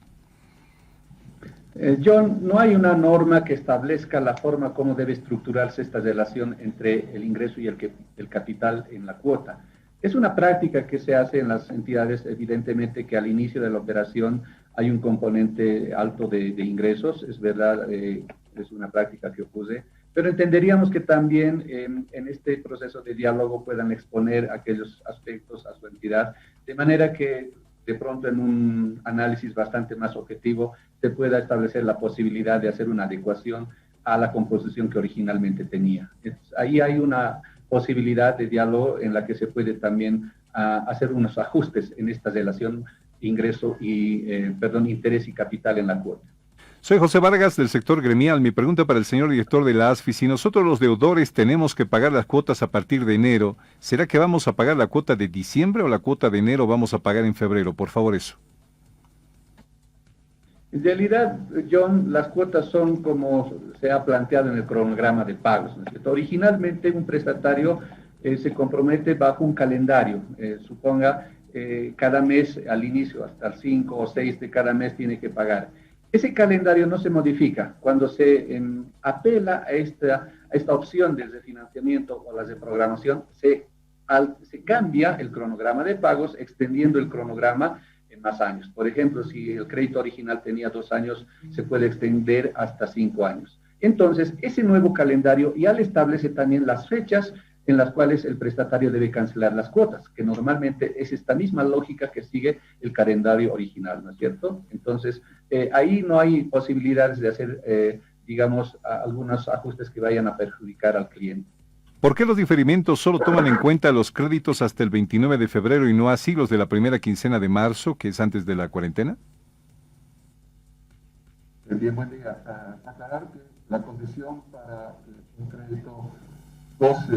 John, no hay una norma que establezca la forma como debe estructurarse esta relación entre el ingreso y el capital en la cuota. Es una práctica que se hace en las entidades, evidentemente, que al inicio de la operación hay un componente alto de ingresos, es verdad, es una práctica que ocurre, pero entenderíamos que también en este proceso de diálogo puedan exponer aquellos aspectos a su entidad, de manera que de pronto en un análisis bastante más objetivo se pueda establecer la posibilidad de hacer una adecuación a la composición que originalmente tenía. Ahí hay una posibilidad de diálogo en la que se puede también hacer unos ajustes en esta relación ingreso y, interés y capital en la cuota. Soy José Vargas del sector gremial. Mi pregunta para el señor director de la ASFI: si nosotros los deudores tenemos que pagar las cuotas a partir de enero, ¿será que vamos a pagar la cuota de diciembre o la cuota de enero vamos a pagar en febrero? Por favor, eso. En realidad, John, las cuotas son como se ha planteado en el cronograma de pagos, ¿no es cierto? Originalmente un prestatario se compromete bajo un calendario, suponga cada mes al inicio, hasta el 5 o 6 de cada mes tiene que pagar. Ese calendario no se modifica cuando se apela a esta opción del refinanciamiento o la reprogramación, se cambia el cronograma de pagos, extendiendo el cronograma en más años. Por ejemplo, si el crédito original tenía 2 años, se puede extender hasta 5 años. Entonces, ese nuevo calendario ya le establece también las fechas en las cuales el prestatario debe cancelar las cuotas, que normalmente es esta misma lógica que sigue el calendario original, ¿no es cierto? Entonces, ahí no hay posibilidades de hacer, algunos ajustes que vayan a perjudicar al cliente. ¿Por qué los diferimientos solo toman en cuenta los créditos hasta el 29 de febrero y no así los de la primera quincena de marzo, que es antes de la cuarentena? Bien, buen día. Aclarar que la condición para un crédito 12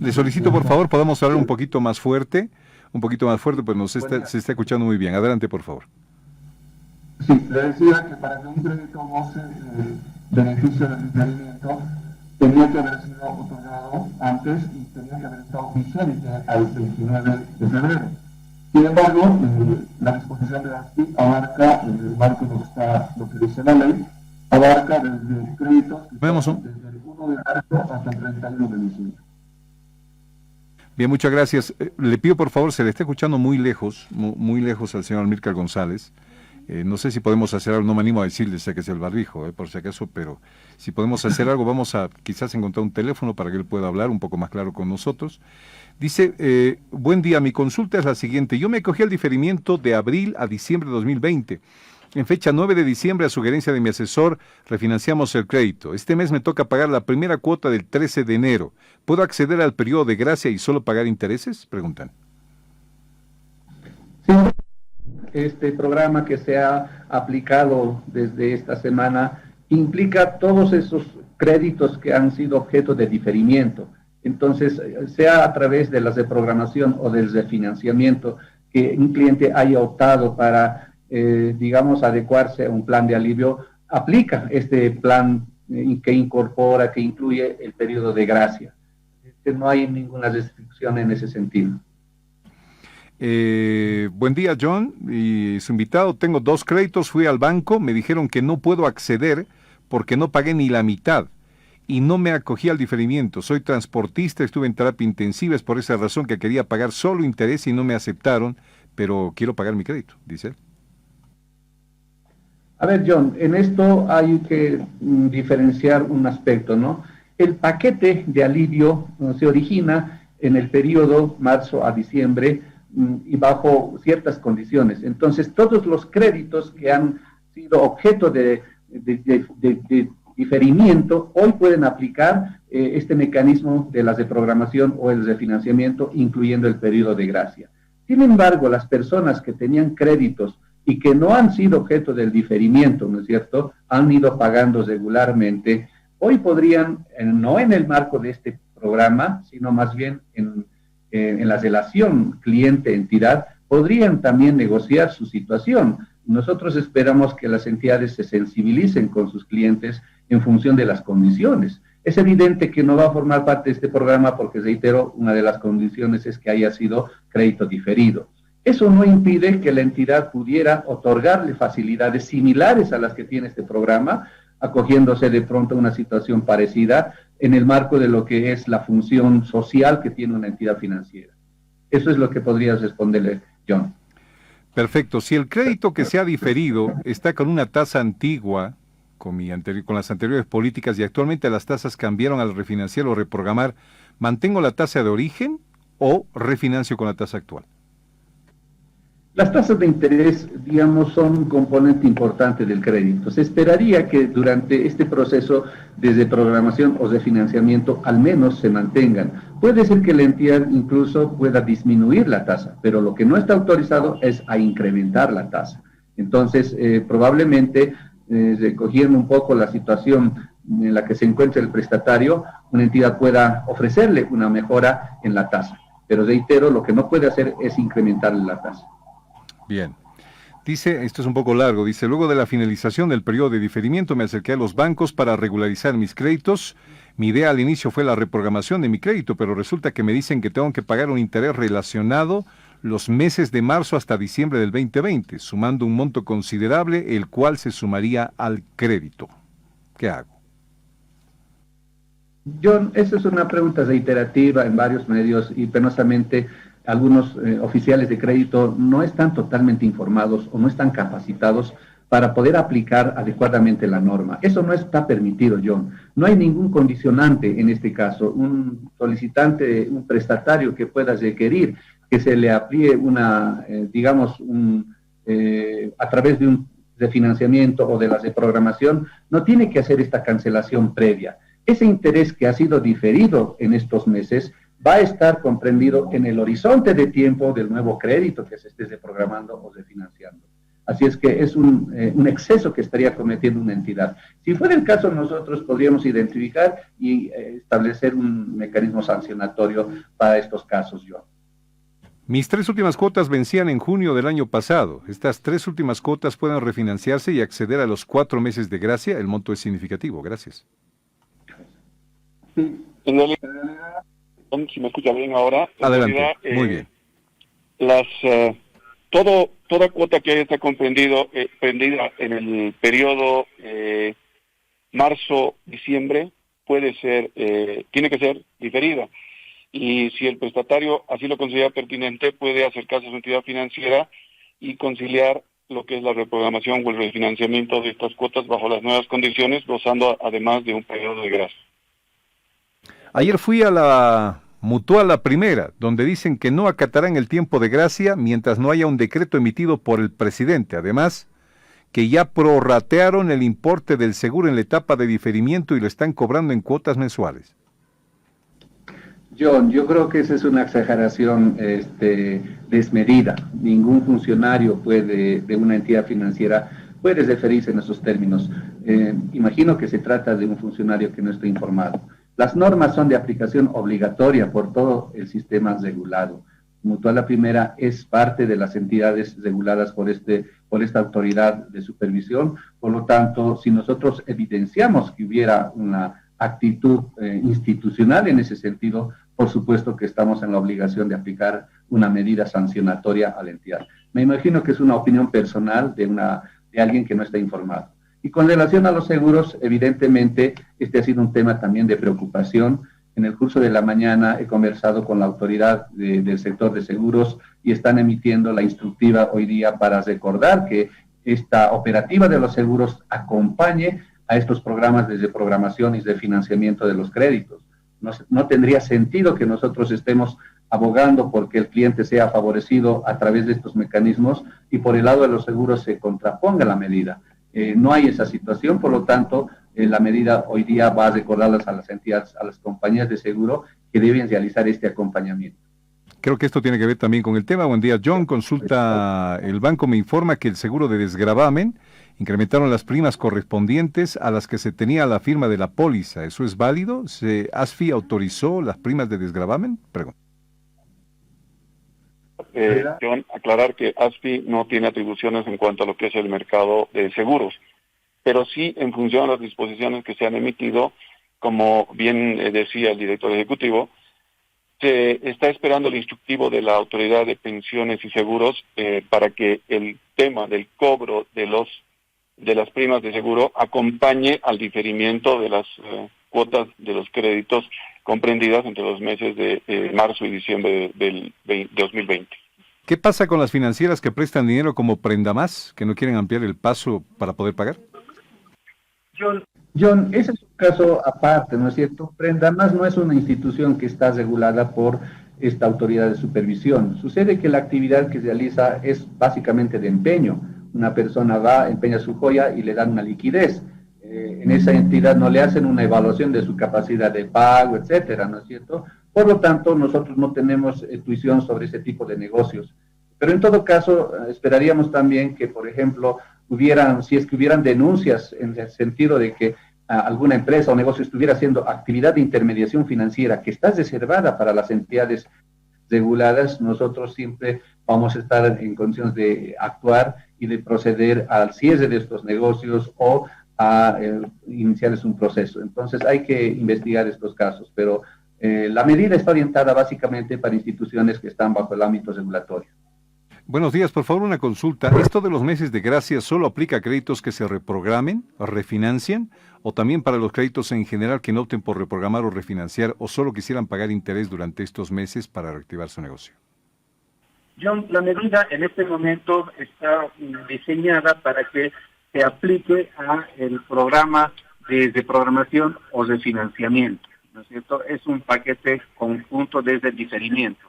Le solicito, por favor, podamos hablar un poquito más fuerte, pues se está escuchando muy bien. Adelante, por favor. Sí, le decía que para que un crédito goce beneficio del diferimiento, tenía que haber sido otorgado antes y tenía que haber estado vigente al 29 de febrero. Sin embargo, la disposición de la ASFI abarca, en el marco de lo que dice la ley, abarca desde créditos desde el 1 de marzo hasta el 31 de diciembre. Bien, muchas gracias. Le pido, por favor, se le está escuchando muy lejos al señor Amílcar González. No sé si podemos hacer algo, no me animo a decirle, sé que es el barbijo, por si acaso, pero si podemos hacer algo, vamos a quizás encontrar un teléfono para que él pueda hablar un poco más claro con nosotros. Dice, buen día, mi consulta es la siguiente. Yo me cogí el diferimiento de abril a diciembre de 2020. En fecha 9 de diciembre, a sugerencia de mi asesor, refinanciamos el crédito. Este mes me toca pagar la primera cuota del 13 de enero. ¿Puedo acceder al periodo de gracia y solo pagar intereses? Preguntan. Sí. Este programa que se ha aplicado desde esta semana implica todos esos créditos que han sido objeto de diferimiento. Entonces, sea a través de la reprogramación o del refinanciamiento que un cliente haya optado para, adecuarse a un plan de alivio, aplica este plan que incorpora, que incluye el periodo de gracia. No hay ninguna restricción en ese sentido. Buen día, John y su invitado. Tengo 2 créditos, fui al banco, me dijeron que no puedo acceder porque no pagué ni la mitad y no me acogí al diferimiento. Soy transportista, estuve en terapia intensiva, es por esa razón que quería pagar solo interés y no me aceptaron, pero quiero pagar mi crédito, dice él. A ver, John, en esto hay que diferenciar un aspecto, ¿no? El paquete de alivio se origina en el periodo marzo a diciembre y bajo ciertas condiciones. Entonces, todos los créditos que han sido objeto de diferimiento, hoy pueden aplicar este mecanismo de la reprogramación o el refinanciamiento, incluyendo el periodo de gracia. Sin embargo, las personas que tenían créditos y que no han sido objeto del diferimiento, ¿no es cierto?, han ido pagando regularmente, hoy podrían, no en el marco de este programa, sino más bien en la relación cliente-entidad, podrían también negociar su situación. Nosotros esperamos que las entidades se sensibilicen con sus clientes en función de las condiciones. Es evidente que no va a formar parte de este programa porque, reitero, una de las condiciones es que haya sido crédito diferido. Eso no impide que la entidad pudiera otorgarle facilidades similares a las que tiene este programa, acogiéndose de pronto a una situación parecida en el marco de lo que es la función social que tiene una entidad financiera. Eso es lo que podrías responderle, John. Perfecto. Si el crédito que se ha diferido está con una tasa antigua, con las anteriores políticas, y actualmente las tasas cambiaron al refinanciar o reprogramar, ¿mantengo la tasa de origen o refinancio con la tasa actual? Las tasas de interés, digamos, son un componente importante del crédito. Se esperaría que durante este proceso de programación o de financiamiento al menos se mantengan. Puede ser que la entidad incluso pueda disminuir la tasa, pero lo que no está autorizado es a incrementar la tasa. Entonces, probablemente, recogiendo un poco la situación en la que se encuentra el prestatario, una entidad pueda ofrecerle una mejora en la tasa. Pero reitero, lo que no puede hacer es incrementarle la tasa. Bien. Dice, esto es un poco largo, dice, luego de la finalización del periodo de diferimiento me acerqué a los bancos para regularizar mis créditos. Mi idea al inicio fue la reprogramación de mi crédito, pero resulta que me dicen que tengo que pagar un interés relacionado los meses de marzo hasta diciembre del 2020, sumando un monto considerable, el cual se sumaría al crédito. ¿Qué hago? John, esa es una pregunta reiterativa en varios medios y penosamente algunos oficiales de crédito no están totalmente informados o no están capacitados para poder aplicar adecuadamente la norma. Eso no está permitido, John. No hay ningún condicionante en este caso. Un solicitante, un prestatario que pueda requerir que se le aplique una, a través de un refinanciamiento o de la reprogramación, no tiene que hacer esta cancelación previa. Ese interés que ha sido diferido en estos meses va a estar comprendido en el horizonte de tiempo del nuevo crédito que se esté reprogramando o refinanciando. Así es que es un exceso que estaría cometiendo una entidad. Si fuera el caso, nosotros podríamos identificar y establecer un mecanismo sancionatorio para estos casos, John. Mis 3 últimas cuotas vencían en junio del año pasado. Estas 3 últimas cuotas pueden refinanciarse y acceder a los 4 meses de gracia. El monto es significativo. Gracias. Sí, en realidad, si me escucha bien ahora. Adelante, muy bien. Toda cuota que está comprendida en el periodo marzo-diciembre tiene que ser diferida. Y si el prestatario así lo considera pertinente, puede acercarse a su entidad financiera y conciliar lo que es la reprogramación o el refinanciamiento de estas cuotas bajo las nuevas condiciones, gozando además de un periodo de gracia. Ayer fui a la Mutual La Primera, donde dicen que no acatarán el tiempo de gracia mientras no haya un decreto emitido por el presidente. Además, que ya prorratearon el importe del seguro en la etapa de diferimiento y lo están cobrando en cuotas mensuales. John, yo creo que esa es una exageración desmedida. Ningún funcionario de una entidad financiera puede referirse en esos términos. Imagino que se trata de un funcionario que no está informado. Las normas son de aplicación obligatoria por todo el sistema regulado. Mutual La Primera es parte de las entidades reguladas por esta autoridad de supervisión. Por lo tanto, si nosotros evidenciamos que hubiera una actitud institucional en ese sentido, por supuesto que estamos en la obligación de aplicar una medida sancionatoria a la entidad. Me imagino que es una opinión personal de alguien que no está informado. Y con relación a los seguros, evidentemente, este ha sido un tema también de preocupación. En el curso de la mañana he conversado con la autoridad del sector de seguros y están emitiendo la instructiva hoy día para recordar que esta operativa de los seguros acompañe a estos programas de reprogramación y de financiamiento de los créditos. No tendría sentido que nosotros estemos abogando porque el cliente sea favorecido a través de estos mecanismos y por el lado de los seguros se contraponga la medida. No hay esa situación, por lo tanto, la medida hoy día va a recordarlas a las entidades, a las compañías de seguro que deben realizar este acompañamiento. Creo que esto tiene que ver también con el tema. Buen día, John. Consulta, el banco me informa que el seguro de desgravamen incrementaron las primas correspondientes a las que se tenía la firma de la póliza. ¿Eso es válido? ¿ASFI autorizó las primas de desgravamen? Pregunta. John, aclarar que ASFI no tiene atribuciones en cuanto a lo que es el mercado de seguros, pero sí en función de las disposiciones que se han emitido, como bien decía el director ejecutivo, se está esperando el instructivo de la Autoridad de Pensiones y Seguros para que el tema del cobro de las primas de seguro acompañe al diferimiento de las cuotas de los créditos comprendidas entre los meses de marzo y diciembre del 2020. ¿Qué pasa con las financieras que prestan dinero como Prenda Más, que no quieren ampliar el plazo para poder pagar? John, ese es un caso aparte, ¿no es cierto? Prenda Más no es una institución que está regulada por esta autoridad de supervisión. Sucede que la actividad que realiza es básicamente de empeño. Una persona va, empeña su joya y le dan una liquidez. En esa entidad no le hacen una evaluación de su capacidad de pago, etcétera, ¿no es cierto? Por lo tanto, nosotros no tenemos tuición sobre ese tipo de negocios. Pero en todo caso, esperaríamos también que, por ejemplo, si es que hubieran denuncias en el sentido de que alguna empresa o negocio estuviera haciendo actividad de intermediación financiera que está reservada para las entidades reguladas, nosotros siempre vamos a estar en condiciones de actuar y de proceder al cierre de estos negocios o a iniciarles un proceso. Entonces hay que investigar estos casos, pero la medida está orientada básicamente para instituciones que están bajo el ámbito regulatorio. Buenos días, por favor, una consulta. ¿Esto de los meses de gracia solo aplica a créditos que se reprogramen, refinancien, o también para los créditos en general que no opten por reprogramar o refinanciar, o solo quisieran pagar interés durante estos meses para reactivar su negocio? John, la medida en este momento está diseñada para que se aplique a el programa de programación o de financiamiento, ¿no es cierto? Es un paquete conjunto desde el diferimiento.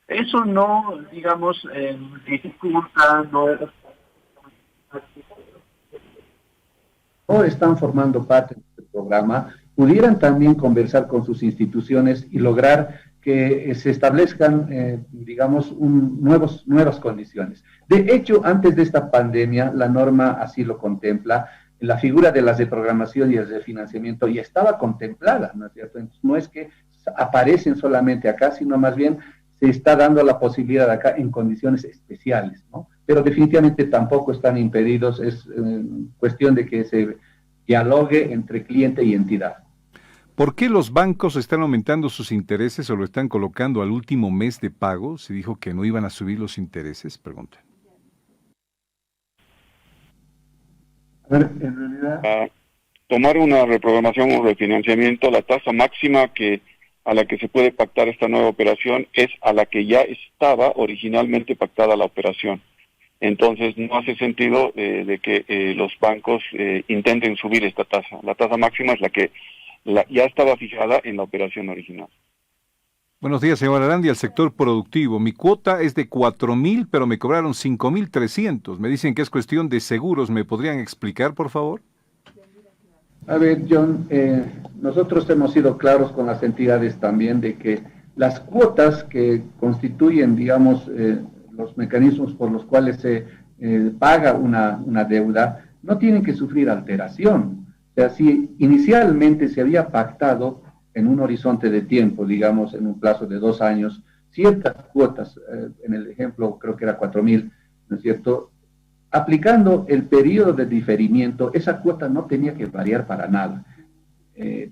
Eso no, digamos, dificulta, o están formando parte de este programa, pudieran también conversar con sus instituciones y lograr que se establezcan, digamos, nuevas condiciones. De hecho, antes de esta pandemia, la norma así lo contempla, la figura de las de programación y el de financiamiento ya estaba contemplada, ¿no es cierto? Entonces, no es que aparecen solamente acá, sino más bien se está dando la posibilidad acá en condiciones especiales, ¿no? Pero definitivamente tampoco están impedidos, es cuestión de que se dialogue entre cliente y entidad. ¿Por qué los bancos están aumentando sus intereses o lo están colocando al último mes de pago? Se dijo que no iban a subir los intereses, pregunta. A ver, en realidad, tomar una reprogramación o refinanciamiento, la tasa máxima a la que se puede pactar esta nueva operación es a la que ya estaba originalmente pactada la operación. Entonces no hace sentido de que los bancos intenten subir esta tasa. La tasa máxima es la que ya estaba fijada en la operación original. Buenos días, señor Arandi, al sector productivo. Mi cuota es de 4,000, pero me cobraron 5,300. Me dicen que es cuestión de seguros. ¿Me podrían explicar, por favor? A ver, John, nosotros hemos sido claros con las entidades también de que las cuotas que constituyen, digamos, los mecanismos por los cuales se paga una deuda, no tienen que sufrir alteración. O sea, si inicialmente se había pactado en un horizonte de tiempo, digamos, en un plazo de 2 años, ciertas cuotas, en el ejemplo creo que era 4,000, ¿no es cierto?, aplicando el periodo de diferimiento, esa cuota no tenía que variar para nada.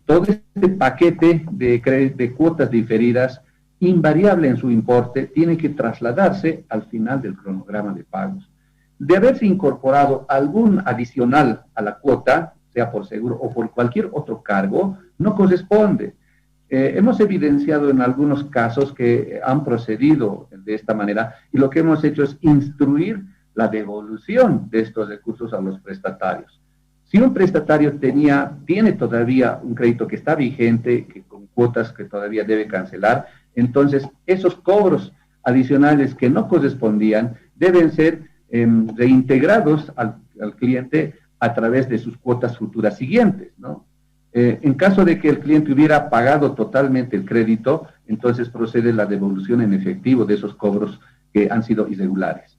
Todo este paquete de cuotas diferidas, invariable en su importe, tiene que trasladarse al final del cronograma de pagos. De haberse incorporado algún adicional a la cuota, sea por seguro o por cualquier otro cargo, no corresponde. Hemos evidenciado en algunos casos que han procedido de esta manera y lo que hemos hecho es instruir la devolución de estos recursos a los prestatarios. Si un prestatario tiene todavía un crédito que está vigente, que con cuotas que todavía debe cancelar, entonces esos cobros adicionales que no correspondían deben ser reintegrados al cliente a través de sus cuotas futuras siguientes, ¿no? En caso de que el cliente hubiera pagado totalmente el crédito, entonces procede la devolución en efectivo de esos cobros que han sido irregulares.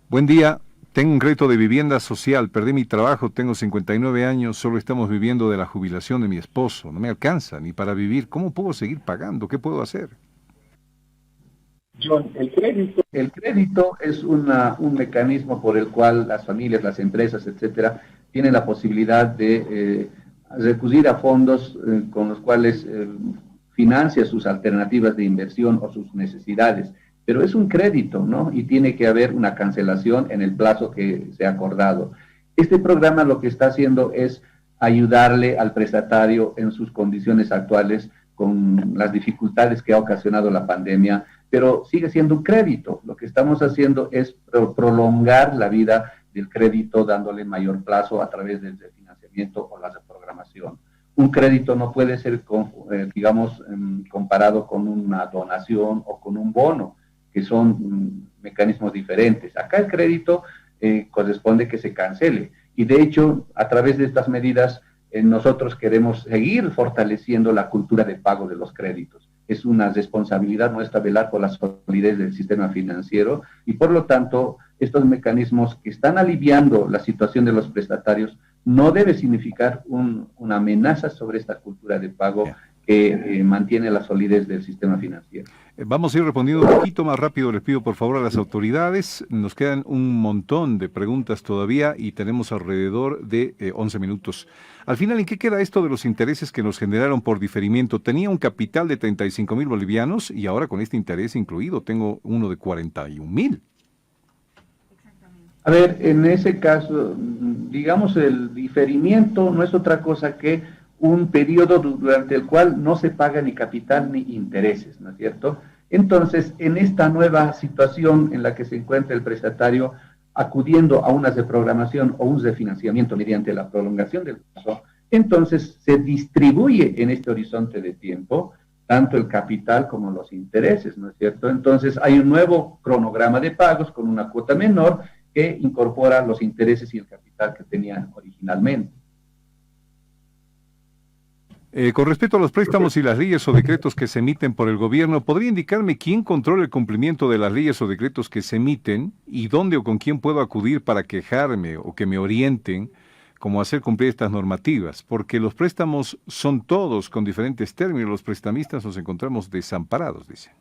Buen día, tengo un crédito de vivienda social, perdí mi trabajo, tengo 59 años, solo estamos viviendo de la jubilación de mi esposo, no me alcanza ni para vivir, ¿cómo puedo seguir pagando? ¿Qué puedo hacer? John, el crédito es un mecanismo por el cual las familias, las empresas, etcétera, tienen la posibilidad de recurrir a fondos con los cuales financia sus alternativas de inversión o sus necesidades. Pero es un crédito, ¿no? Y tiene que haber una cancelación en el plazo que se ha acordado. Este programa lo que está haciendo es ayudarle al prestatario en sus condiciones actuales con las dificultades que ha ocasionado la pandemia, pero sigue siendo un crédito. Lo que estamos haciendo es prolongar la vida del crédito dándole mayor plazo a través del financiamiento o la reprogramación. Un crédito no puede ser, digamos, comparado con una donación o con un bono, que son mecanismos diferentes. Acá el crédito corresponde que se cancele. Y de hecho, a través de estas medidas, nosotros queremos seguir fortaleciendo la cultura de pago de los créditos. Es una responsabilidad nuestra velar por la solidez del sistema financiero y por lo tanto estos mecanismos que están aliviando la situación de los prestatarios no debe significar una amenaza sobre esta cultura de pago que mantiene la solidez del sistema financiero. Vamos a ir respondiendo un poquito más rápido, les pido por favor a las autoridades. Nos quedan un montón de preguntas todavía y tenemos alrededor de 11 minutos. Al final, ¿en qué queda esto de los intereses que nos generaron por diferimiento? Tenía un capital de 35,000 bolivianos y ahora con este interés incluido tengo uno de 41,000. A ver, en ese caso, digamos, el diferimiento no es otra cosa que un periodo durante el cual no se paga ni capital ni intereses, ¿no es cierto? Entonces, en esta nueva situación en la que se encuentra el prestatario acudiendo a una reprogramación o un refinanciamiento mediante la prolongación del plazo, entonces se distribuye en este horizonte de tiempo tanto el capital como los intereses, ¿no es cierto? Entonces, hay un nuevo cronograma de pagos con una cuota menor que incorpora los intereses y el capital que tenían originalmente. Con respecto a los préstamos y las leyes o decretos que se emiten por el gobierno, ¿podría indicarme quién controla el cumplimiento de las leyes o decretos que se emiten y dónde o con quién puedo acudir para quejarme o que me orienten cómo hacer cumplir estas normativas? Porque los préstamos son todos con diferentes términos, los prestamistas nos encontramos desamparados, dice.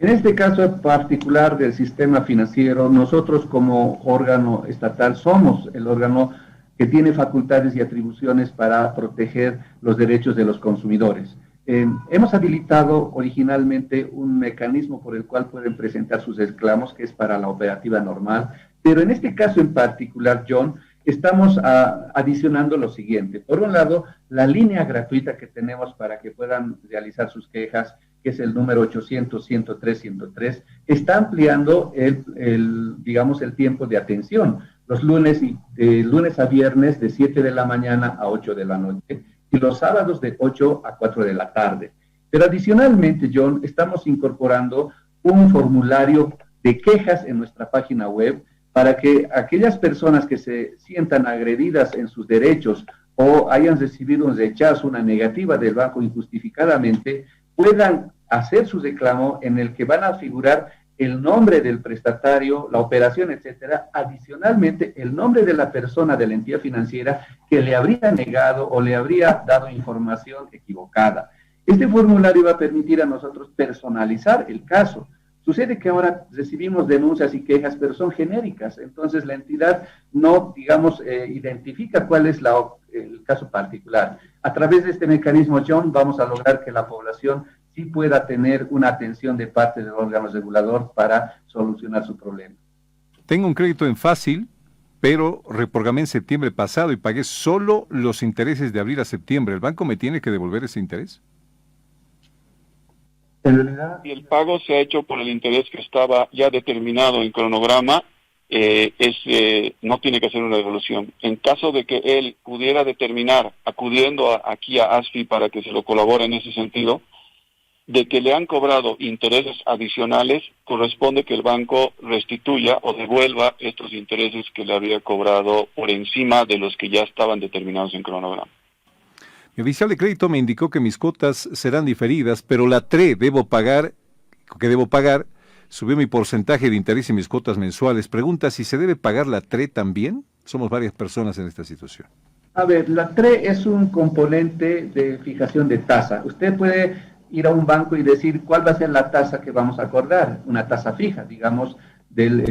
En este caso particular del sistema financiero, nosotros como órgano estatal somos el órgano que tiene facultades y atribuciones para proteger los derechos de los consumidores. Hemos habilitado originalmente un mecanismo por el cual pueden presentar sus reclamos, que es para la operativa normal, pero en este caso en particular, John, estamos adicionando lo siguiente. Por un lado, la línea gratuita que tenemos para que puedan realizar sus quejas, que es el número 800-103-103, está ampliando digamos, el tiempo de atención. Los lunes a viernes de 7 de la mañana a 8 de la noche y los sábados de 8 a 4 de la tarde. Pero adicionalmente, John, estamos incorporando un formulario de quejas en nuestra página web para que aquellas personas que se sientan agredidas en sus derechos o hayan recibido un rechazo, una negativa del banco injustificadamente, puedan hacer su reclamo en el que van a figurar el nombre del prestatario, la operación, etcétera, adicionalmente el nombre de la persona de la entidad financiera que le habría negado o le habría dado información equivocada. Este formulario va a permitir a nosotros personalizar el caso. Sucede que ahora recibimos denuncias y quejas, pero son genéricas, entonces la entidad no, digamos, identifica cuál es el caso particular. A través de este mecanismo, John, vamos a lograr que la población sí pueda tener una atención de parte del órgano regulador para solucionar su problema. Tengo un crédito en Fácil, pero reprogramé en septiembre pasado y pagué solo los intereses de abril a septiembre. ¿El banco me tiene que devolver ese interés? En realidad, si el pago se ha hecho por el interés que estaba ya determinado en cronograma, no tiene que hacer una devolución. En caso de que él pudiera determinar, acudiendo aquí a ASFI para que se lo colabore en ese sentido, de que le han cobrado intereses adicionales, corresponde que el banco restituya o devuelva estos intereses que le había cobrado por encima de los que ya estaban determinados en cronograma. Mi oficial de crédito me indicó que mis cuotas serán diferidas, pero la TRE debo pagar, subió mi porcentaje de interés y mis cuotas mensuales. Pregunta si se debe pagar la TRE también. Somos varias personas en esta situación. A ver, la TRE es un componente de fijación de tasa. Usted puede ir a un banco y decir cuál va a ser la tasa que vamos a acordar, una tasa fija, digamos, del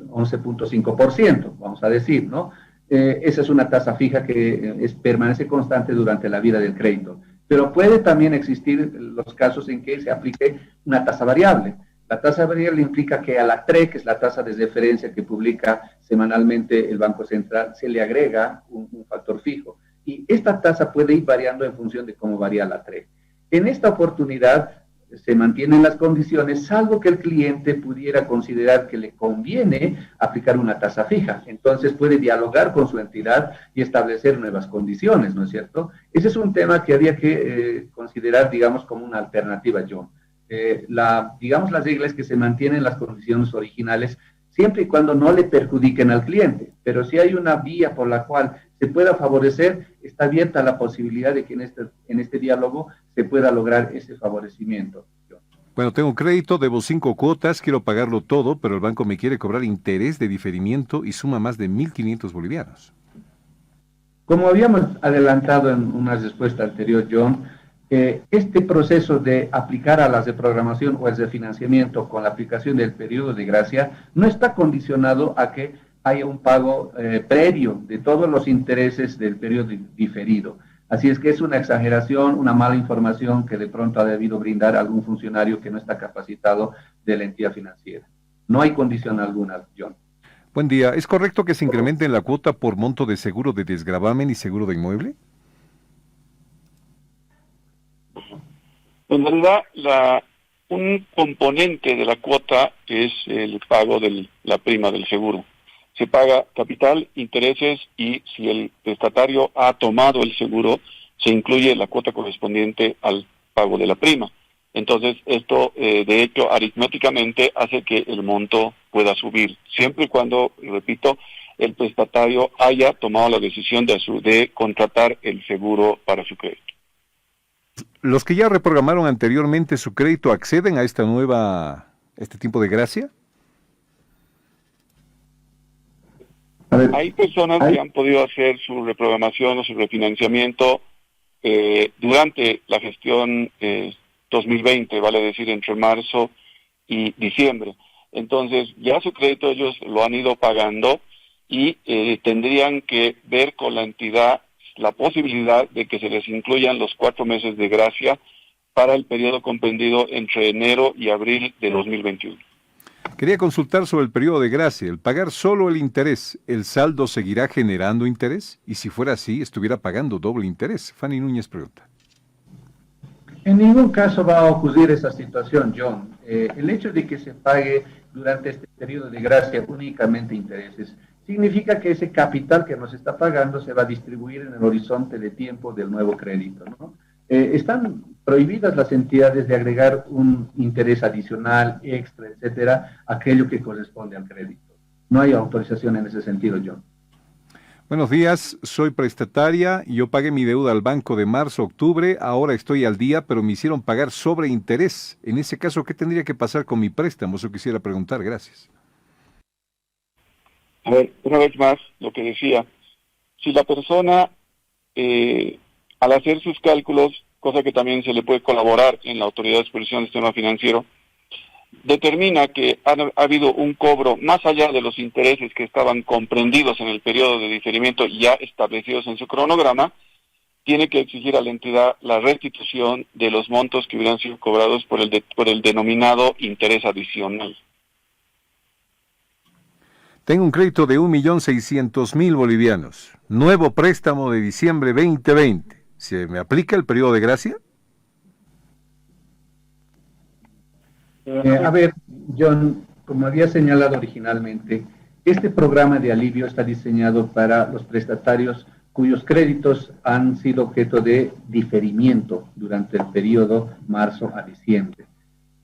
11.5%, vamos a decir, ¿no? Esa es una tasa fija que permanece constante durante la vida del crédito. Pero puede también existir los casos en que se aplique una tasa variable. La tasa variable implica que a la TRE, que es la tasa de referencia que publica semanalmente el Banco Central, se le agrega un factor fijo. Y esta tasa puede ir variando en función de cómo varía la TRE. En esta oportunidad se mantienen las condiciones, salvo que el cliente pudiera considerar que le conviene aplicar una tasa fija. Entonces puede dialogar con su entidad y establecer nuevas condiciones, ¿no es cierto? Ese es un tema que había que considerar, digamos, como una alternativa, John. Digamos, las reglas que se mantienen las condiciones originales, siempre y cuando no le perjudiquen al cliente. Pero si hay una vía por la cual se pueda favorecer, está abierta la posibilidad de que en este diálogo se pueda lograr ese favorecimiento. Bueno, tengo un crédito, debo 5 cuotas, quiero pagarlo todo, pero el banco me quiere cobrar interés de diferimiento y suma más de 1.500 bolivianos. Como habíamos adelantado en una respuesta anterior, John, este proceso de aplicar a las de programación o el de financiamiento con la aplicación del periodo de gracia no está condicionado a que haya un pago previo de todos los intereses del periodo diferido. Así es que es una exageración, una mala información que de pronto ha debido brindar algún funcionario que no está capacitado de la entidad financiera. No hay condición alguna, John. Buen día. ¿Es correcto que se incremente la cuota por monto de seguro de desgravamen y seguro de inmueble? En realidad, un componente de la cuota es el pago de la prima del seguro. Se paga capital, intereses y si el prestatario ha tomado el seguro, se incluye la cuota correspondiente al pago de la prima. Entonces, esto, de hecho, aritméticamente hace que el monto pueda subir, siempre y cuando, repito, el prestatario haya tomado la decisión de contratar el seguro para su crédito. ¿Los que ya reprogramaron anteriormente su crédito acceden a este tipo de gracia? Hay personas que han podido hacer su reprogramación o su refinanciamiento durante la gestión 2020, vale decir, entre marzo y diciembre. Entonces, ya su crédito ellos lo han ido pagando y tendrían que ver con la entidad la posibilidad de que se les incluyan los 4 meses de gracia para el periodo comprendido entre enero y abril de 2021. Quería consultar sobre el periodo de gracia. El pagar solo el interés, ¿el saldo seguirá generando interés? Y si fuera así, estuviera pagando doble interés. Fanny Núñez pregunta. En ningún caso va a ocurrir esa situación, John. El hecho de que se pague durante este periodo de gracia únicamente intereses significa que ese capital que nos está pagando se va a distribuir en el horizonte de tiempo del nuevo crédito, ¿no? Están prohibidas las entidades de agregar un interés adicional, extra, etcétera, aquello que corresponde al crédito. No hay autorización en ese sentido, John. Buenos días, soy prestataria y yo pagué mi deuda al banco de marzo, octubre, ahora estoy al día, pero me hicieron pagar sobre interés. En ese caso, ¿qué tendría que pasar con mi préstamo? Eso quisiera preguntar, gracias. A ver, una vez más, lo que decía, si la persona, al hacer sus cálculos, cosa que también se le puede colaborar en la Autoridad de Supervisión del Sistema Financiero, determina que ha habido un cobro más allá de los intereses que estaban comprendidos en el periodo de diferimiento ya establecidos en su cronograma, tiene que exigir a la entidad la restitución de los montos que hubieran sido cobrados por el denominado interés adicional. Tengo un crédito de 1.600.000 bolivianos. Nuevo préstamo de diciembre 2020. ¿Se me aplica el periodo de gracia? A ver, John, como había señalado originalmente, este programa de alivio está diseñado para los prestatarios cuyos créditos han sido objeto de diferimiento durante el periodo marzo a diciembre.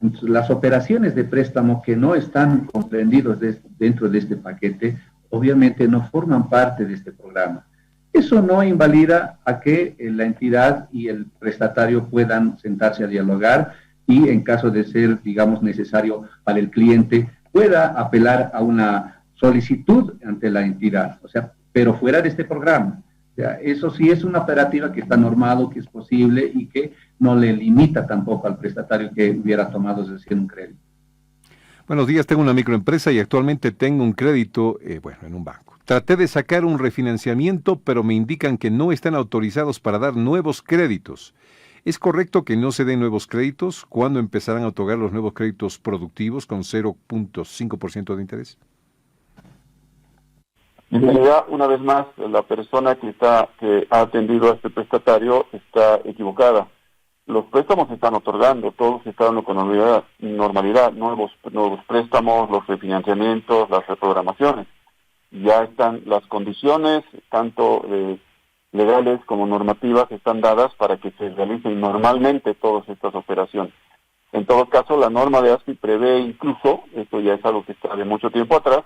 Entonces, las operaciones de préstamo que no están comprendidos dentro de este paquete, obviamente no forman parte de este programa. Eso no invalida a que la entidad y el prestatario puedan sentarse a dialogar y en caso de ser, digamos, necesario para el cliente, pueda apelar a una solicitud ante la entidad, o sea, pero fuera de este programa. O sea, eso sí es una operativa que está normado, que es posible y que no le limita tampoco al prestatario que hubiera tomado recién un crédito. Buenos días, tengo una microempresa y actualmente tengo un crédito, en un banco. Traté de sacar un refinanciamiento, pero me indican que no están autorizados para dar nuevos créditos. ¿Es correcto que no se den nuevos créditos? ¿Cuándo empezarán a otorgar los nuevos créditos productivos con 0.5% de interés? En realidad, una vez más, la persona que ha atendido a este prestatario está equivocada. los préstamos se están otorgando, todo se está dando con normalidad, nuevos préstamos, los refinanciamientos, las reprogramaciones. Ya están las condiciones, tanto legales como normativas, están dadas para que se realicen normalmente todas estas operaciones. En todo caso, la norma de ASFI prevé incluso, esto ya es algo que está de mucho tiempo atrás,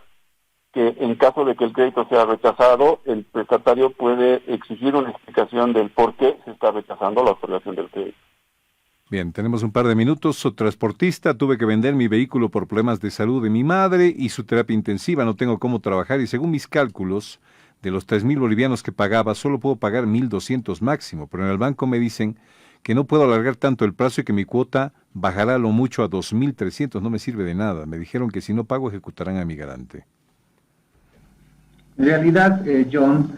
que en caso de que el crédito sea rechazado, el prestatario puede exigir una explicación del por qué se está rechazando la otorgación del crédito. Bien, tenemos un par de minutos. Soy transportista, tuve que vender mi vehículo por problemas de salud de mi madre y su terapia intensiva, no tengo cómo trabajar y según mis cálculos, de los 3,000 bolivianos que pagaba, solo puedo pagar 1,200 máximo, pero en el banco me dicen que no puedo alargar tanto el plazo y que mi cuota bajará lo mucho a 2,300, no me sirve de nada. Me dijeron que si no pago ejecutarán a mi garante. En realidad, John,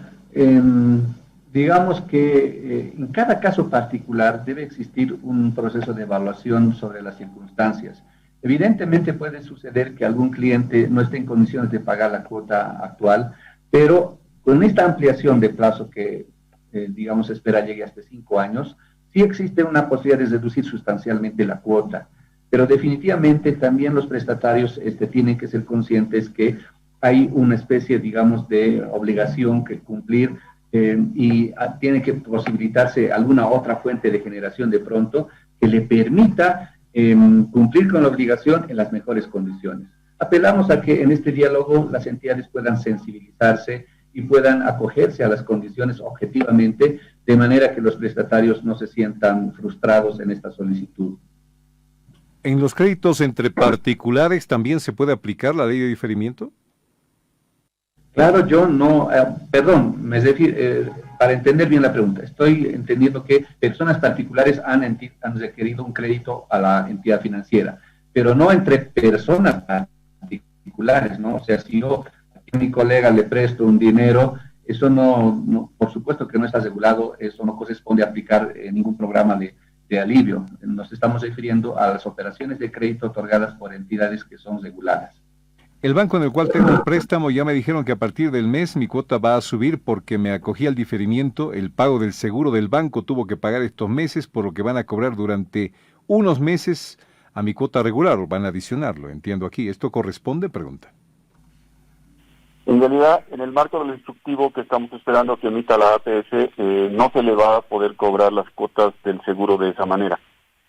digamos que en cada caso particular debe existir un proceso de evaluación sobre las circunstancias. Evidentemente puede suceder que algún cliente no esté en condiciones de pagar la cuota actual, pero con esta ampliación de plazo que, digamos, espera llegue hasta 5 años, sí existe una posibilidad de reducir sustancialmente la cuota. Pero definitivamente también los prestatarios tienen que ser conscientes que hay una especie, digamos, de obligación que cumplir y tiene que posibilitarse alguna otra fuente de generación de pronto que le permita cumplir con la obligación en las mejores condiciones. Apelamos a que en este diálogo las entidades puedan sensibilizarse y puedan acogerse a las condiciones objetivamente, de manera que los prestatarios no se sientan frustrados en esta solicitud. ¿En los créditos entre particulares también se puede aplicar la ley de diferimiento? Claro, yo no, perdón, me refiero, para entender bien la pregunta, estoy entendiendo que personas particulares han requerido un crédito a la entidad financiera, pero no entre personas particulares, ¿no? O sea, si yo a mi colega le presto un dinero, eso no, por supuesto que no está regulado, eso no corresponde a aplicar ningún programa de alivio. Nos estamos refiriendo a las operaciones de crédito otorgadas por entidades que son reguladas. El banco en el cual tengo un préstamo ya me dijeron que a partir del mes mi cuota va a subir porque me acogí al diferimiento, el pago del seguro del banco tuvo que pagar estos meses, por lo que van a cobrar durante unos meses a mi cuota regular, o van a adicionarlo, entiendo aquí. ¿Esto corresponde? Pregunta. En realidad, en el marco del instructivo que estamos esperando que emita la APS, no se le va a poder cobrar las cuotas del seguro de esa manera.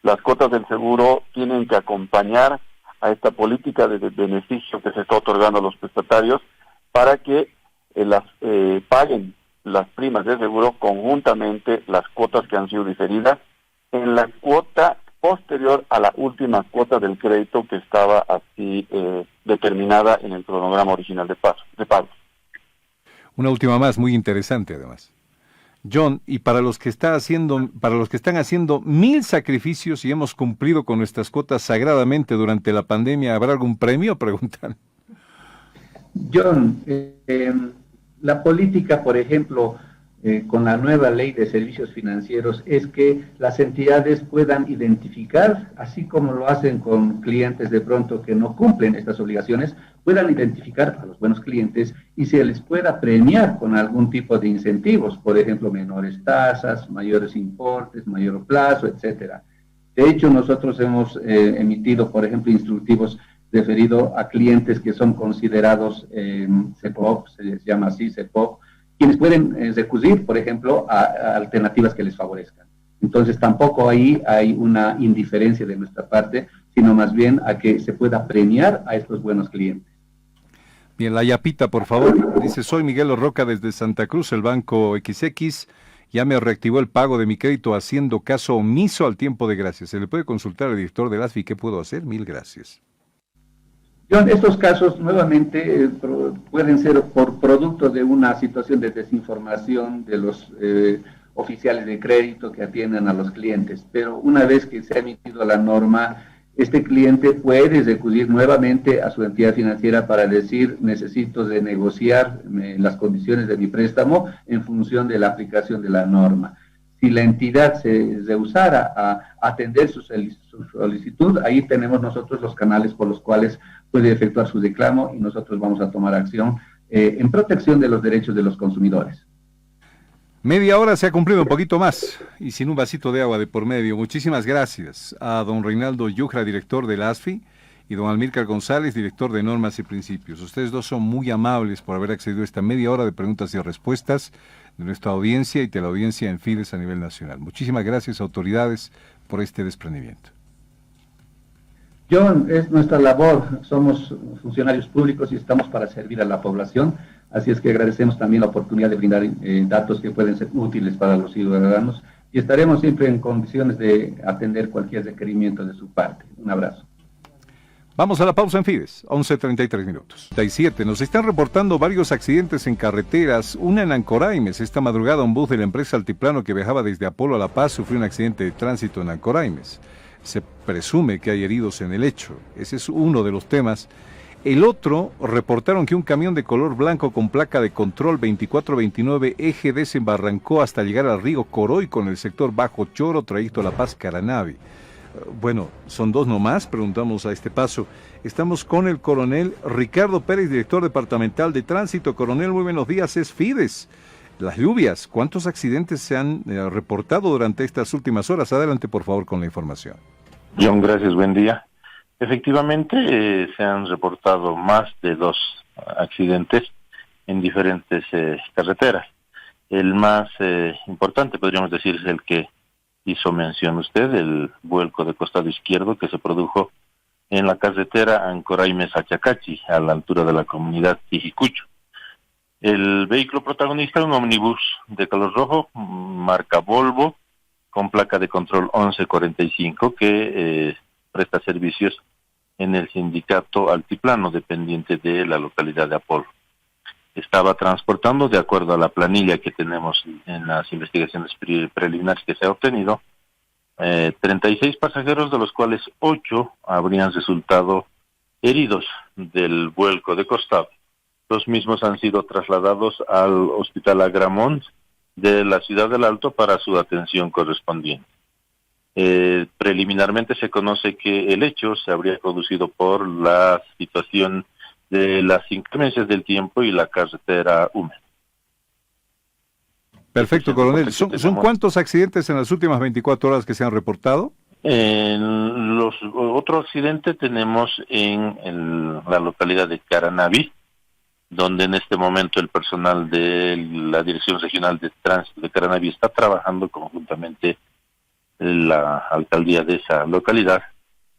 Las cuotas del seguro tienen que acompañar a esta política de beneficio que se está otorgando a los prestatarios para que paguen las primas de seguro conjuntamente las cuotas que han sido diferidas en la cuota posterior a la última cuota del crédito que estaba así determinada en el cronograma original de pago. Una última más, muy interesante además. John, y para los que están haciendo 1,000 sacrificios y hemos cumplido con nuestras cuotas sagradamente durante la pandemia, ¿habrá algún premio? Preguntan. John, la política, por ejemplo, con la nueva ley de servicios financieros, es que las entidades puedan identificar, así como lo hacen con clientes de pronto que no cumplen estas obligaciones, puedan identificar a los buenos clientes y se les pueda premiar con algún tipo de incentivos, por ejemplo, menores tasas, mayores importes, mayor plazo, etcétera. De hecho, nosotros hemos emitido, por ejemplo, instructivos referidos a clientes que son considerados CEPOP, se les llama así, CEPOP, quienes pueden recurrir, por ejemplo, a alternativas que les favorezcan. Entonces, tampoco ahí hay una indiferencia de nuestra parte, sino más bien a que se pueda premiar a estos buenos clientes. Bien, la yapita, por favor. Dice, soy Miguel Roca desde Santa Cruz, el banco XX. Ya me reactivó el pago de mi crédito haciendo caso omiso al tiempo de gracia. ¿Se le puede consultar al director del ASFI qué puedo hacer? 1000 gracias. John, estos casos nuevamente pueden ser por producto de una situación de desinformación de los oficiales de crédito que atienden a los clientes, pero una vez que se ha emitido la norma, este cliente puede recurrir nuevamente a su entidad financiera para decir, necesito de negociar las condiciones de mi préstamo en función de la aplicación de la norma. Si la entidad se rehusara a atender su solicitud, ahí tenemos nosotros los canales por los cuales puede efectuar su reclamo y nosotros vamos a tomar acción en protección de los derechos de los consumidores. Media hora se ha cumplido, un poquito más, y sin un vasito de agua de por medio. Muchísimas gracias a don Reinaldo Yujra, director de la ASFI, y don Almílcar González, director de Normas y Principios. Ustedes dos son muy amables por haber accedido a esta media hora de preguntas y respuestas de nuestra audiencia y de la audiencia en Fides a nivel nacional. Muchísimas gracias, autoridades, por este desprendimiento. John, es nuestra labor, somos funcionarios públicos y estamos para servir a la población, así es que agradecemos también la oportunidad de brindar datos que pueden ser útiles para los ciudadanos y estaremos siempre en condiciones de atender cualquier requerimiento de su parte. Un abrazo. Vamos a la pausa en Fides, 11:33 minutos. 37. Nos están reportando varios accidentes en carreteras, una en Ancoraimes. Esta madrugada un bus de la empresa Altiplano que viajaba desde Apolo a La Paz sufrió un accidente de tránsito en Ancoraimes. Se presume que hay heridos en el hecho. Ese es uno de los temas. El otro, reportaron que un camión de color blanco con placa de control 2429 eje desembarrancó hasta llegar al río Coroico en el sector Bajo Choro, trayecto La Paz-Caranavi. Bueno, son dos nomás, preguntamos a este paso. Estamos con el coronel Ricardo Pérez, director departamental de tránsito. Coronel, muy buenos días, es Fides. Las lluvias, ¿cuántos accidentes se han reportado durante estas últimas horas? Adelante, por favor, con la información. John, gracias, buen día. Efectivamente, se han reportado más de 2 accidentes en diferentes carreteras. El más importante, podríamos decir, es el que hizo mención usted, el vuelco de costado izquierdo que se produjo en la carretera Ancoraimes-Achacachi, a la altura de la comunidad Tijicucho. El vehículo protagonista, un ómnibus de color rojo, marca Volvo, con placa de control 1145, que presta servicios en el sindicato Altiplano, dependiente de la localidad de Apolo. Estaba transportando, de acuerdo a la planilla que tenemos en las investigaciones preliminares que se ha obtenido, 36 pasajeros, de los cuales 8 habrían resultado heridos del vuelco de costado. Los mismos han sido trasladados al Hospital Agramont de la Ciudad del Alto para su atención correspondiente. Preliminarmente se conoce que el hecho se habría producido por la situación de las inclemencias del tiempo y la carretera húmeda. Perfecto, coronel. ¿Son cuántos accidentes en las últimas 24 horas que se han reportado? Otro accidente tenemos en la localidad de Caranavi, donde en este momento el personal de la Dirección Regional de Tránsito de Caranavi está trabajando conjuntamente la alcaldía de esa localidad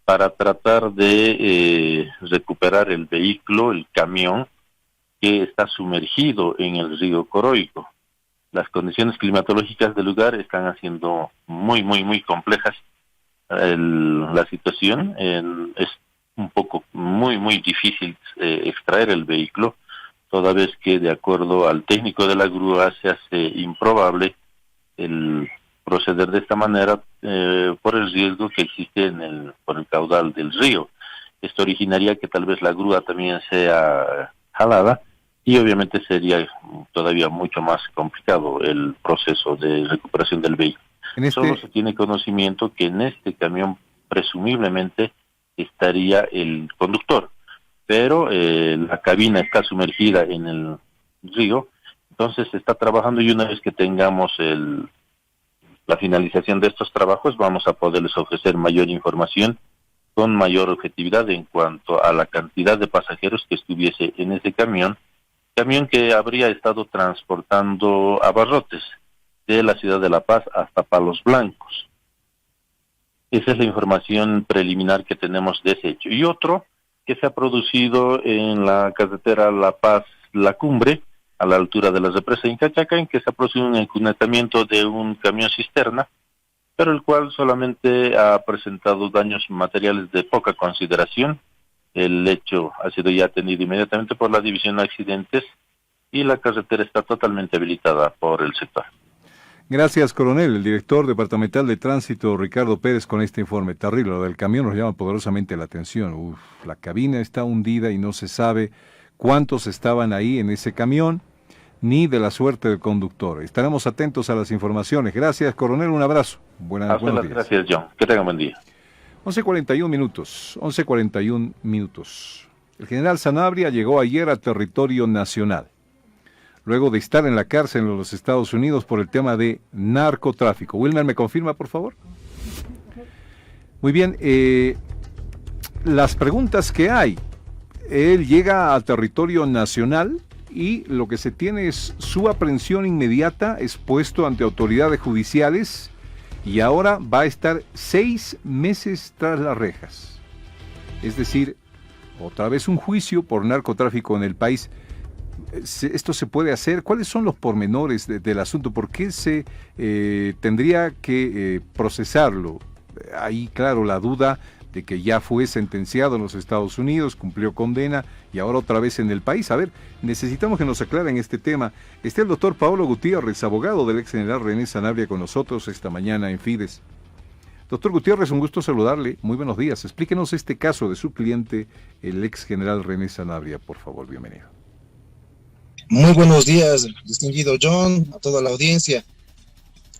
para tratar de recuperar el vehículo, el camión, que está sumergido en el río Coroico. Las condiciones climatológicas del lugar están haciendo muy complejas. La situación es un poco muy difícil extraer el vehículo, toda vez que, de acuerdo al técnico de la grúa, se hace improbable el proceder de esta manera por el riesgo que existe por el caudal del río. Esto originaría que tal vez la grúa también sea jalada y obviamente sería todavía mucho más complicado el proceso de recuperación del vehículo. Solo se tiene conocimiento que en este camión presumiblemente estaría el conductor, pero la cabina está sumergida en el río, entonces se está trabajando y una vez que tengamos la finalización de estos trabajos vamos a poderles ofrecer mayor información con mayor objetividad en cuanto a la cantidad de pasajeros que estuviese en ese camión que habría estado transportando abarrotes de la ciudad de La Paz hasta Palos Blancos. Esa es la información preliminar que tenemos de ese hecho. Y otro que se ha producido en la carretera La Paz-La Cumbre, a la altura de la represa Incachaca, en que se ha producido un encunetamiento de un camión cisterna, pero el cual solamente ha presentado daños materiales de poca consideración. El hecho ha sido ya atendido inmediatamente por la División de Accidentes y la carretera está totalmente habilitada por el sector. Gracias, coronel. El director departamental de tránsito, Ricardo Pérez, con este informe. Terrible, lo del camión nos llama poderosamente la atención. La cabina está hundida y no se sabe cuántos estaban ahí en ese camión, ni de la suerte del conductor. Estaremos atentos a las informaciones. Gracias, coronel. Un abrazo. Buenos días. Gracias, John. Que tengan buen día. 11:41 minutos. 11:41 minutos. El general Sanabria llegó ayer a territorio nacional. luego de estar en la cárcel en los Estados Unidos por el tema de narcotráfico. Wilmer, ¿me confirma, por favor? Muy bien, las preguntas que hay. Él llega al territorio nacional y lo que se tiene es su aprehensión inmediata, es puesto ante autoridades judiciales y ahora va a estar 6 meses tras las rejas. Es decir, otra vez un juicio por narcotráfico en el país. ¿Esto se puede hacer? ¿Cuáles son los pormenores del asunto? ¿Por qué se tendría que procesarlo? Ahí, claro, la duda de que ya fue sentenciado en los Estados Unidos, cumplió condena y ahora otra vez en el país. A ver, necesitamos que nos aclaren este tema. Está el doctor Paolo Gutiérrez, abogado del ex general René Sanabria, con nosotros esta mañana en Fides. Doctor Gutiérrez, un gusto saludarle. Muy buenos días. Explíquenos este caso de su cliente, el ex general René Sanabria, por favor. Bienvenido. Muy buenos días, distinguido John, a toda la audiencia.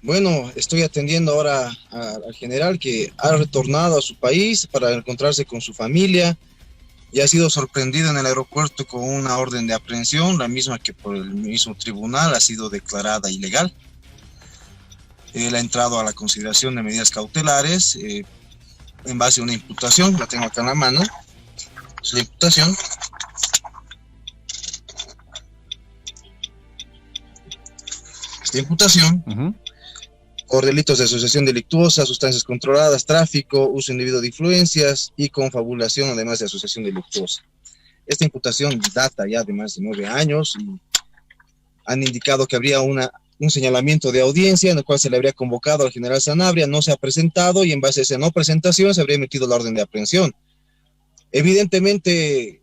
Bueno, estoy atendiendo ahora al general que ha retornado a su país para encontrarse con su familia y ha sido sorprendido en el aeropuerto con una orden de aprehensión, la misma que por el mismo tribunal ha sido declarada ilegal. Él ha entrado a la consideración de medidas cautelares en base a una imputación, la tengo acá en la mano, es la imputación. Esta imputación por delitos de asociación delictuosa, sustancias controladas, tráfico, uso indebido de influencias y confabulación, además de asociación delictuosa. Esta imputación data ya de más de 9 años y han indicado que habría un señalamiento de audiencia en el cual se le habría convocado al general Sanabria, no se ha presentado y en base a esa no presentación se habría emitido la orden de aprehensión. Evidentemente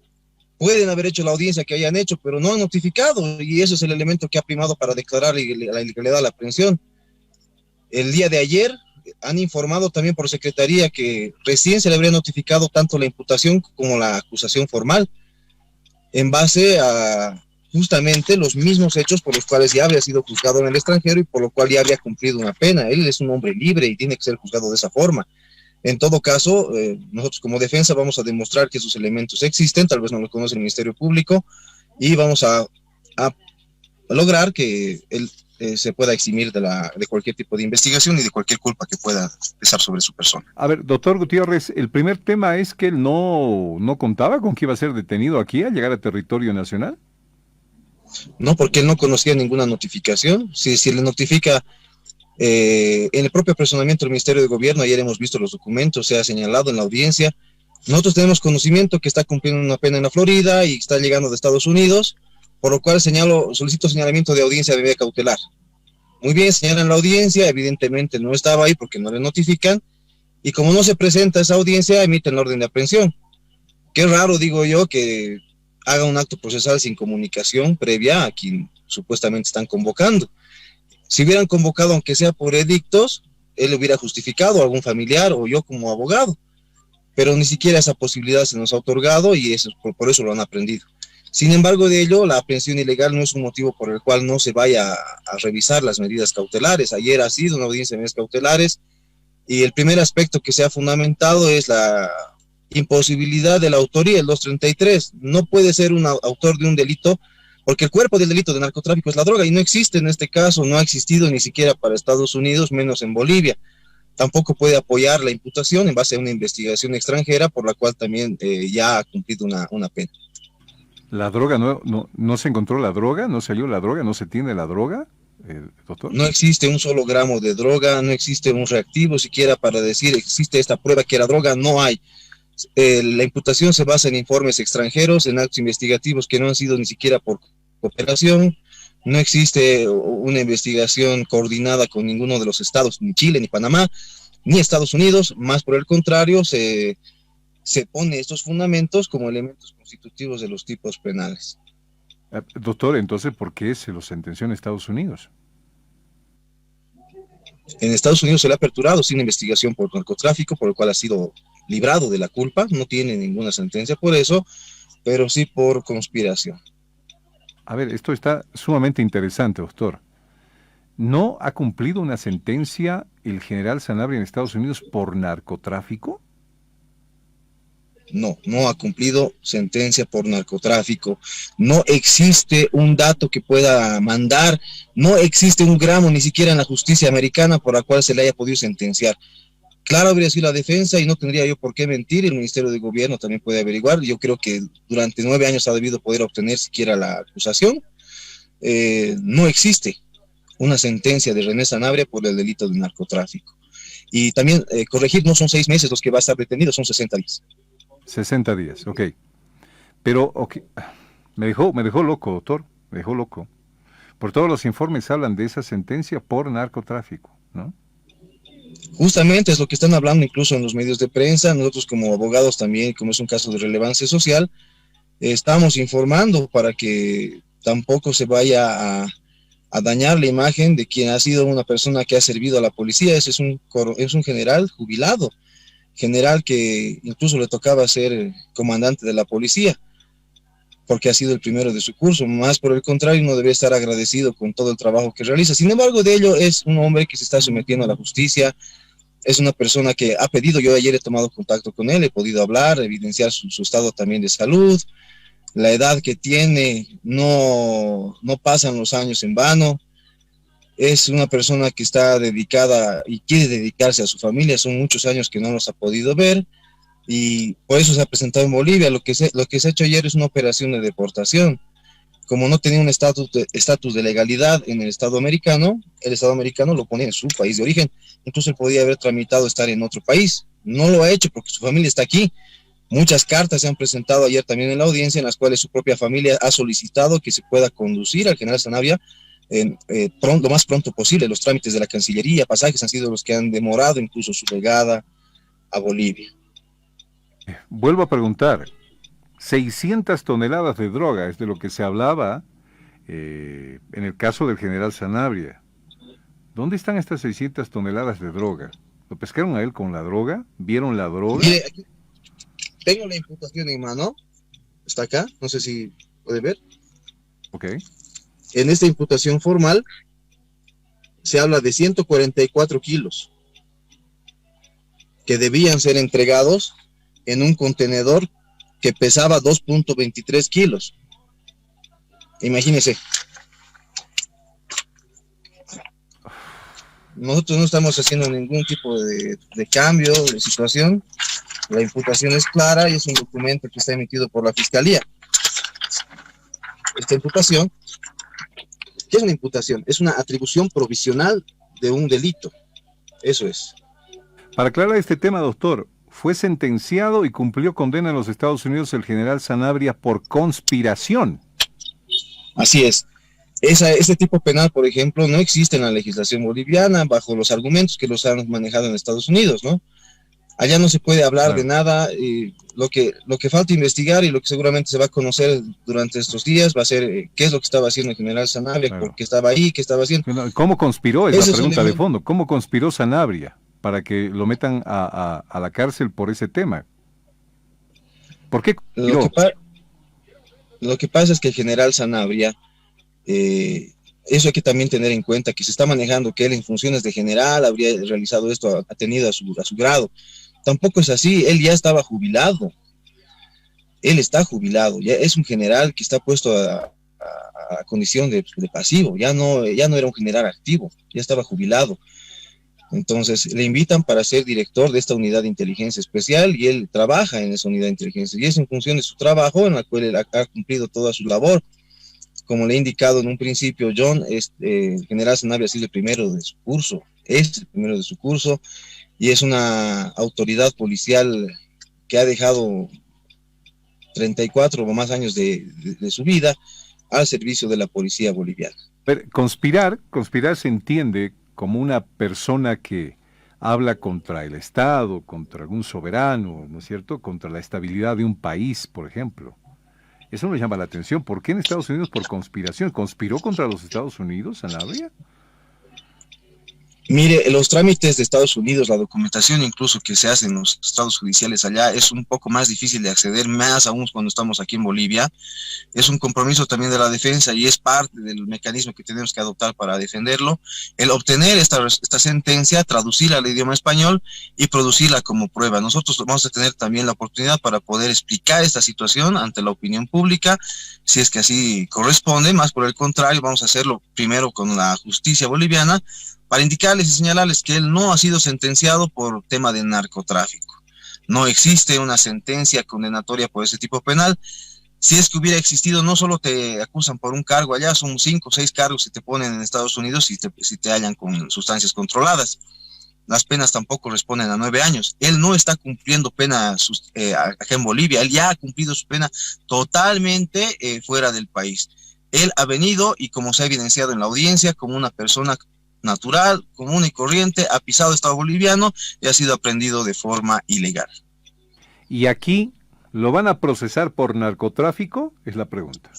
pueden haber hecho la audiencia que hayan hecho, pero no han notificado y eso es el elemento que ha primado para declarar la ilegalidad de la aprehensión. El día de ayer han informado también por secretaría que recién se le habría notificado tanto la imputación como la acusación formal en base a justamente los mismos hechos por los cuales ya había sido juzgado en el extranjero y por lo cual ya había cumplido una pena. Él es un hombre libre y tiene que ser juzgado de esa forma. En todo caso, nosotros como defensa vamos a demostrar que esos elementos existen, tal vez no lo conoce el Ministerio Público, y vamos a lograr que él se pueda eximir de cualquier tipo de investigación y de cualquier culpa que pueda pesar sobre su persona. A ver, doctor Gutiérrez, el primer tema es que él no contaba con que iba a ser detenido aquí al llegar a territorio nacional. No, porque él no conocía ninguna notificación. Si le notifica en el propio apersonamiento del Ministerio de Gobierno, ayer hemos visto los documentos, se ha señalado en la audiencia. Nosotros tenemos conocimiento que está cumpliendo una pena en la Florida y está llegando de Estados Unidos, por lo cual solicito señalamiento de audiencia de medida cautelar. Muy bien, señalan la audiencia, evidentemente no estaba ahí porque no le notifican, y como no se presenta esa audiencia, emiten la orden de aprehensión. Qué raro, digo yo, que haga un acto procesal sin comunicación previa a quien supuestamente están convocando. Si hubieran convocado, aunque sea por edictos, él hubiera justificado a algún familiar o yo como abogado, pero ni siquiera esa posibilidad se nos ha otorgado y por eso lo han aprendido. Sin embargo de ello, la aprehensión ilegal no es un motivo por el cual no se vaya a revisar las medidas cautelares. Ayer ha sido una audiencia de medidas cautelares y el primer aspecto que se ha fundamentado es la imposibilidad de la autoría, el 233. No puede ser un autor de un delito porque el cuerpo del delito de narcotráfico es la droga y no existe en este caso, no ha existido ni siquiera para Estados Unidos, menos en Bolivia. Tampoco puede apoyar la imputación en base a una investigación extranjera por la cual también ya ha cumplido una pena. ¿La droga no se encontró la droga? ¿No se halló la droga? ¿No se tiene la droga, doctor? No existe un solo gramo de droga, no existe un reactivo siquiera para decir existe esta prueba que era droga, no hay. La imputación se basa en informes extranjeros, en actos investigativos que no han sido ni siquiera por cooperación, no existe una investigación coordinada con ninguno de los estados, ni Chile, ni Panamá, ni Estados Unidos, más por el contrario, se pone estos fundamentos como elementos constitutivos de los tipos penales. Doctor, entonces, ¿por qué se lo sentenció en Estados Unidos? En Estados Unidos se le ha aperturado sin investigación por narcotráfico, por el cual ha sido librado de la culpa, no tiene ninguna sentencia por eso, pero sí por conspiración. A ver, esto está sumamente interesante, doctor. ¿No ha cumplido una sentencia el general Sanabria en Estados Unidos por narcotráfico? no ha cumplido sentencia por narcotráfico. No existe un dato que pueda mandar, no existe un gramo ni siquiera en la justicia americana por la cual se le haya podido sentenciar. Claro, habría sido la defensa y no tendría yo por qué mentir, el Ministerio de Gobierno también puede averiguar. Yo creo que durante 9 años ha debido poder obtener siquiera la acusación. No existe una sentencia de René Sanabria por el delito de narcotráfico. Y también corregir, no son 6 meses los que va a estar detenido, son 60 días. 60 días, ok. Pero, okay. Me dejó loco, doctor, me dejó loco. Por todos los informes hablan de esa sentencia por narcotráfico, ¿no? Justamente es lo que están hablando incluso en los medios de prensa. Nosotros como abogados también, como es un caso de relevancia social, estamos informando para que tampoco se vaya a dañar la imagen de quien ha sido una persona que ha servido a la policía. Ese es un general jubilado, general que incluso le tocaba ser comandante de la policía, porque ha sido el primero de su curso. Más por el contrario, uno debe estar agradecido con todo el trabajo que realiza. Sin embargo, de ello es un hombre que se está sometiendo a la justicia, es una persona que ha pedido, yo ayer he tomado contacto con él, he podido hablar, evidenciar su estado también de salud, la edad que tiene, no pasan los años en vano. Es una persona que está dedicada y quiere dedicarse a su familia, son muchos años que no los ha podido ver, y por eso se ha presentado en Bolivia. Lo que se ha hecho ayer es una operación de deportación. Como no tenía un estatus de legalidad en el Estado americano lo pone en su país de origen. Incluso él podía haber tramitado estar en otro país. No lo ha hecho porque su familia está aquí. Muchas cartas se han presentado ayer también en la audiencia, en las cuales su propia familia ha solicitado que se pueda conducir al general Sanabria lo más pronto posible. Los trámites de la Cancillería, pasajes han sido los que han demorado incluso su llegada a Bolivia. Vuelvo a preguntar, 600 toneladas de droga, es de lo que se hablaba en el caso del general Sanabria. ¿Dónde están estas 600 toneladas de droga? ¿Lo pescaron a él con la droga? ¿Vieron la droga? Mire, aquí tengo la imputación en mano, está acá, no sé si puede ver. Ok. En esta imputación formal se habla de 144 kilos que debían ser entregados en un contenedor que pesaba 2.23 kilos. Imagínense. Nosotros no estamos haciendo ningún tipo de cambio de situación. La imputación es clara y es un documento que está emitido por la Fiscalía. Esta imputación, ¿qué es una imputación? Es una atribución provisional de un delito. Eso es. Para aclarar este tema, doctor, fue sentenciado y cumplió condena en los Estados Unidos el general Sanabria por conspiración. Así es. Ese tipo penal, por ejemplo, no existe en la legislación boliviana bajo los argumentos que los han manejado en Estados Unidos, ¿no? Allá no se puede hablar de nada. Lo que falta investigar y lo que seguramente se va a conocer durante estos días va a ser qué es lo que estaba haciendo el general Sanabria, por qué estaba ahí, qué estaba haciendo. ¿Cómo conspiró? Es la pregunta de fondo. ¿Cómo conspiró Sanabria para que lo metan a la cárcel por ese tema? ¿Por qué conspiró? Lo que pasa es que el general Sanabria, eso hay que también tener en cuenta, que se está manejando que él en funciones de general habría realizado esto, ha tenido a su grado. Tampoco es así, él ya estaba jubilado. Él está jubilado, ya es un general que está puesto a condición de pasivo, ya no era un general activo, ya estaba jubilado. Entonces le invitan para ser director de esta unidad de inteligencia especial y él trabaja en esa unidad de inteligencia y es en función de su trabajo en la cual él ha cumplido toda su labor. Como le he indicado en un principio, John, el general Sanabria ha sido el primero de su curso, es el primero de su curso y es una autoridad policial que ha dejado 34 o más años de su vida al servicio de la policía boliviana. Pero conspirar se entiende como una persona que habla contra el Estado, contra algún soberano, ¿no es cierto?, contra la estabilidad de un país, por ejemplo. Eso me llama la atención. ¿Por qué en Estados Unidos por conspiración? ¿Conspiró contra los Estados Unidos, Sanabria? Mire, los trámites de Estados Unidos, la documentación incluso que se hace en los estados judiciales allá es un poco más difícil de acceder, más aún cuando estamos aquí en Bolivia. Es un compromiso también de la defensa y es parte del mecanismo que tenemos que adoptar para defenderlo. El obtener esta sentencia, traducirla al idioma español y producirla como prueba. Nosotros vamos a tener también la oportunidad para poder explicar esta situación ante la opinión pública, si es que así corresponde. Más por el contrario, vamos a hacerlo primero con la justicia boliviana, para indicarles y señalarles que él no ha sido sentenciado por tema de narcotráfico. No existe una sentencia condenatoria por ese tipo penal. Si es que hubiera existido, no solo te acusan por un cargo allá, son 5 o 6 cargos que te ponen en Estados Unidos si te hallan con sustancias controladas. Las penas tampoco responden a 9 años. Él no está cumpliendo pena acá en Bolivia, él ya ha cumplido su pena totalmente fuera del país. Él ha venido y, como se ha evidenciado en la audiencia, como una persona natural, común y corriente, ha pisado el Estado boliviano y ha sido aprehendido de forma ilegal. ¿Y aquí lo van a procesar por narcotráfico? Es la pregunta.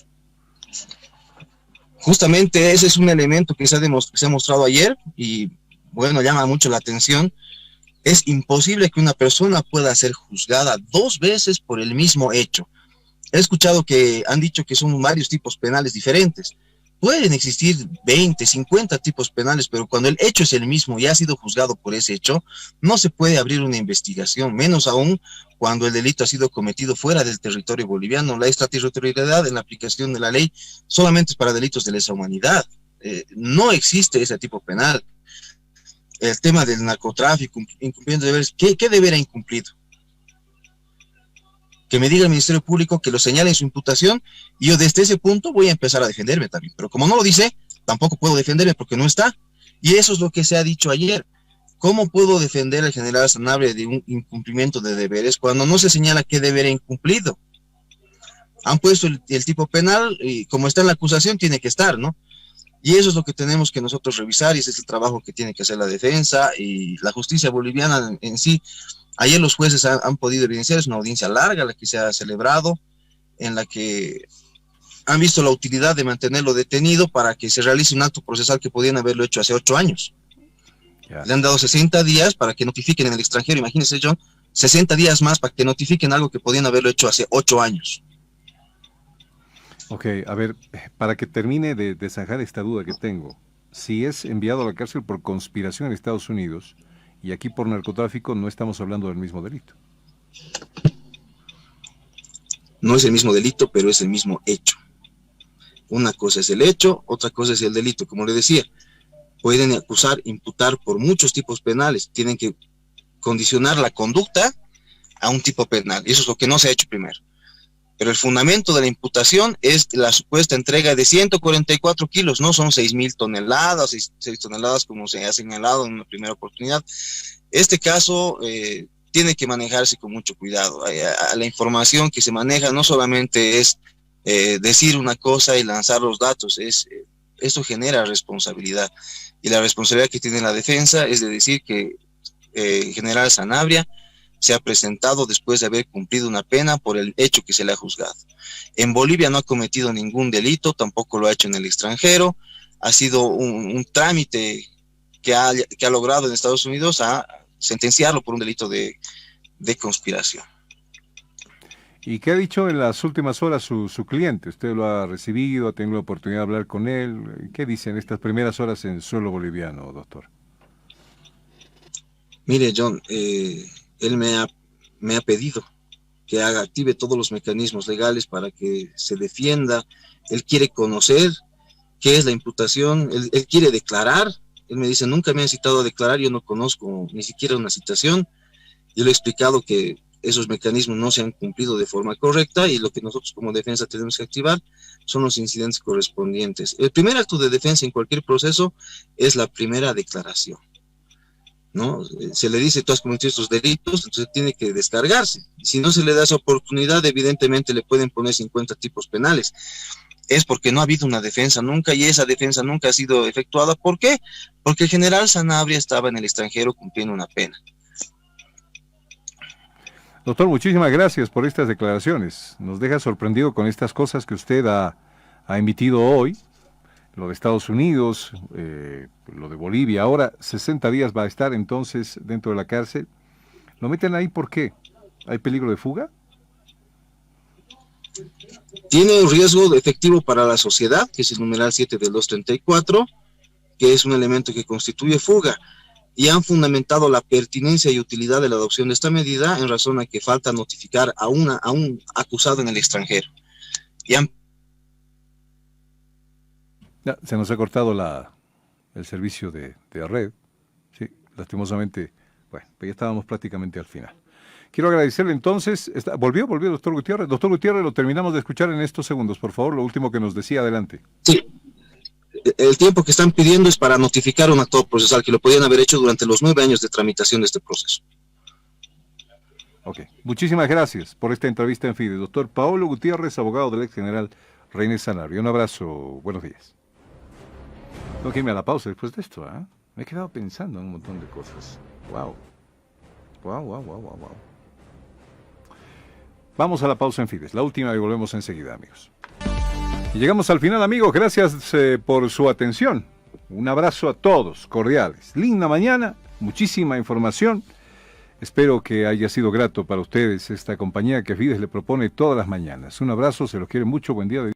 Justamente ese es un elemento que se ha mostrado ayer y, bueno, llama mucho la atención. Es imposible que una persona pueda ser juzgada 2 veces por el mismo hecho. He escuchado que han dicho que son varios tipos penales diferentes. Pueden existir 20, 50 tipos penales, pero cuando el hecho es el mismo y ha sido juzgado por ese hecho, no se puede abrir una investigación, menos aún cuando el delito ha sido cometido fuera del territorio boliviano. La extraterritorialidad en la aplicación de la ley solamente es para delitos de lesa humanidad. No existe ese tipo penal. El tema del narcotráfico, incumpliendo deberes, ¿qué deber ha incumplido? Que me diga el Ministerio Público, que lo señale en su imputación, y yo desde ese punto voy a empezar a defenderme también. Pero como no lo dice, tampoco puedo defenderme porque no está. Y eso es lo que se ha dicho ayer. ¿Cómo puedo defender al general Sanabria de un incumplimiento de deberes cuando no se señala qué deber ha incumplido? Han puesto el tipo penal y como está en la acusación tiene que estar, ¿no? Y eso es lo que tenemos que nosotros revisar y ese es el trabajo que tiene que hacer la defensa y la justicia boliviana en sí. Ayer los jueces han podido evidenciar, es una audiencia larga la que se ha celebrado, en la que han visto la utilidad de mantenerlo detenido para que se realice un acto procesal que podían haberlo hecho hace 8 años. Le han dado 60 días para que notifiquen en el extranjero, imagínense, John, 60 días más para que notifiquen algo que podían haberlo hecho hace 8 años. Ok, a ver, para que termine de zanjar esta duda que tengo, si es enviado a la cárcel por conspiración en Estados Unidos y aquí por narcotráfico, no estamos hablando del mismo delito. No es el mismo delito, pero es el mismo hecho. Una cosa es el hecho, otra cosa es el delito. Como le decía, pueden acusar, imputar por muchos tipos penales. Tienen que condicionar la conducta a un tipo penal. Y eso es lo que no se ha hecho primero. Pero el fundamento de la imputación es la supuesta entrega de 144 kilos, no son 6.000 toneladas, 6 toneladas como se ha señalado en una primera oportunidad. Este caso tiene que manejarse con mucho cuidado. La información que se maneja no solamente es decir una cosa y lanzar los datos, esto genera responsabilidad. Y la responsabilidad que tiene la defensa es de decir que General Sanabria se ha presentado después de haber cumplido una pena por el hecho que se le ha juzgado. En Bolivia no ha cometido ningún delito, tampoco lo ha hecho en el extranjero, ha sido un trámite que ha logrado en Estados Unidos a sentenciarlo por un delito de conspiración. ¿Y qué ha dicho en las últimas horas su cliente? ¿Usted lo ha recibido, ha tenido la oportunidad de hablar con él? ¿Qué dice en estas primeras horas en suelo boliviano, doctor? Mire, John, él me ha pedido que active todos los mecanismos legales para que se defienda. Él quiere conocer qué es la imputación, él quiere declarar. Él me dice, nunca me han citado a declarar, yo no conozco ni siquiera una citación. Yo le he explicado que esos mecanismos no se han cumplido de forma correcta y lo que nosotros como defensa tenemos que activar son los incidentes correspondientes. El primer acto de defensa en cualquier proceso es la primera declaración, ¿no? Se le dice, tú has cometido estos delitos, entonces tiene que descargarse. Si no se le da esa oportunidad, evidentemente le pueden poner 50 tipos penales. Es porque no ha habido una defensa nunca y esa defensa nunca ha sido efectuada. ¿Por qué? Porque el general Sanabria estaba en el extranjero cumpliendo una pena. Doctor, muchísimas gracias por estas declaraciones. Nos deja sorprendido con estas cosas que usted ha emitido hoy. lo de Estados Unidos, lo de Bolivia. Ahora 60 días va a estar entonces dentro de la cárcel. ¿Lo meten ahí por qué? ¿Hay peligro de fuga? Tiene un riesgo de efectivo para la sociedad, que es el numeral 7 del 234, que es un elemento que constituye fuga, y han fundamentado la pertinencia y utilidad de la adopción de esta medida en razón a que falta notificar a un acusado en el extranjero. Ya, se nos ha cortado el servicio de red. Sí, lastimosamente, bueno, ya estábamos prácticamente al final. Quiero agradecerle entonces, volvió doctor Gutiérrez. Doctor Gutiérrez, lo terminamos de escuchar en estos segundos, por favor, lo último que nos decía, adelante. Sí, el tiempo que están pidiendo es para notificar un actor procesal, que lo podían haber hecho durante los 9 años de tramitación de este proceso. Ok, muchísimas gracias por esta entrevista en Fides. Doctor Paolo Gutiérrez, abogado del ex general René Sanabria. Un abrazo, buenos días. Tengo que irme a la pausa después de esto, ¿eh? Me he quedado pensando en un montón de cosas. Wow. Vamos a la pausa en Fides, la última, y volvemos enseguida, amigos. Y llegamos al final, amigos. Gracias por su atención. Un abrazo a todos, cordiales. Linda mañana, muchísima información. Espero que haya sido grato para ustedes esta compañía que Fides le propone todas las mañanas. Un abrazo, se los quiere mucho, buen día de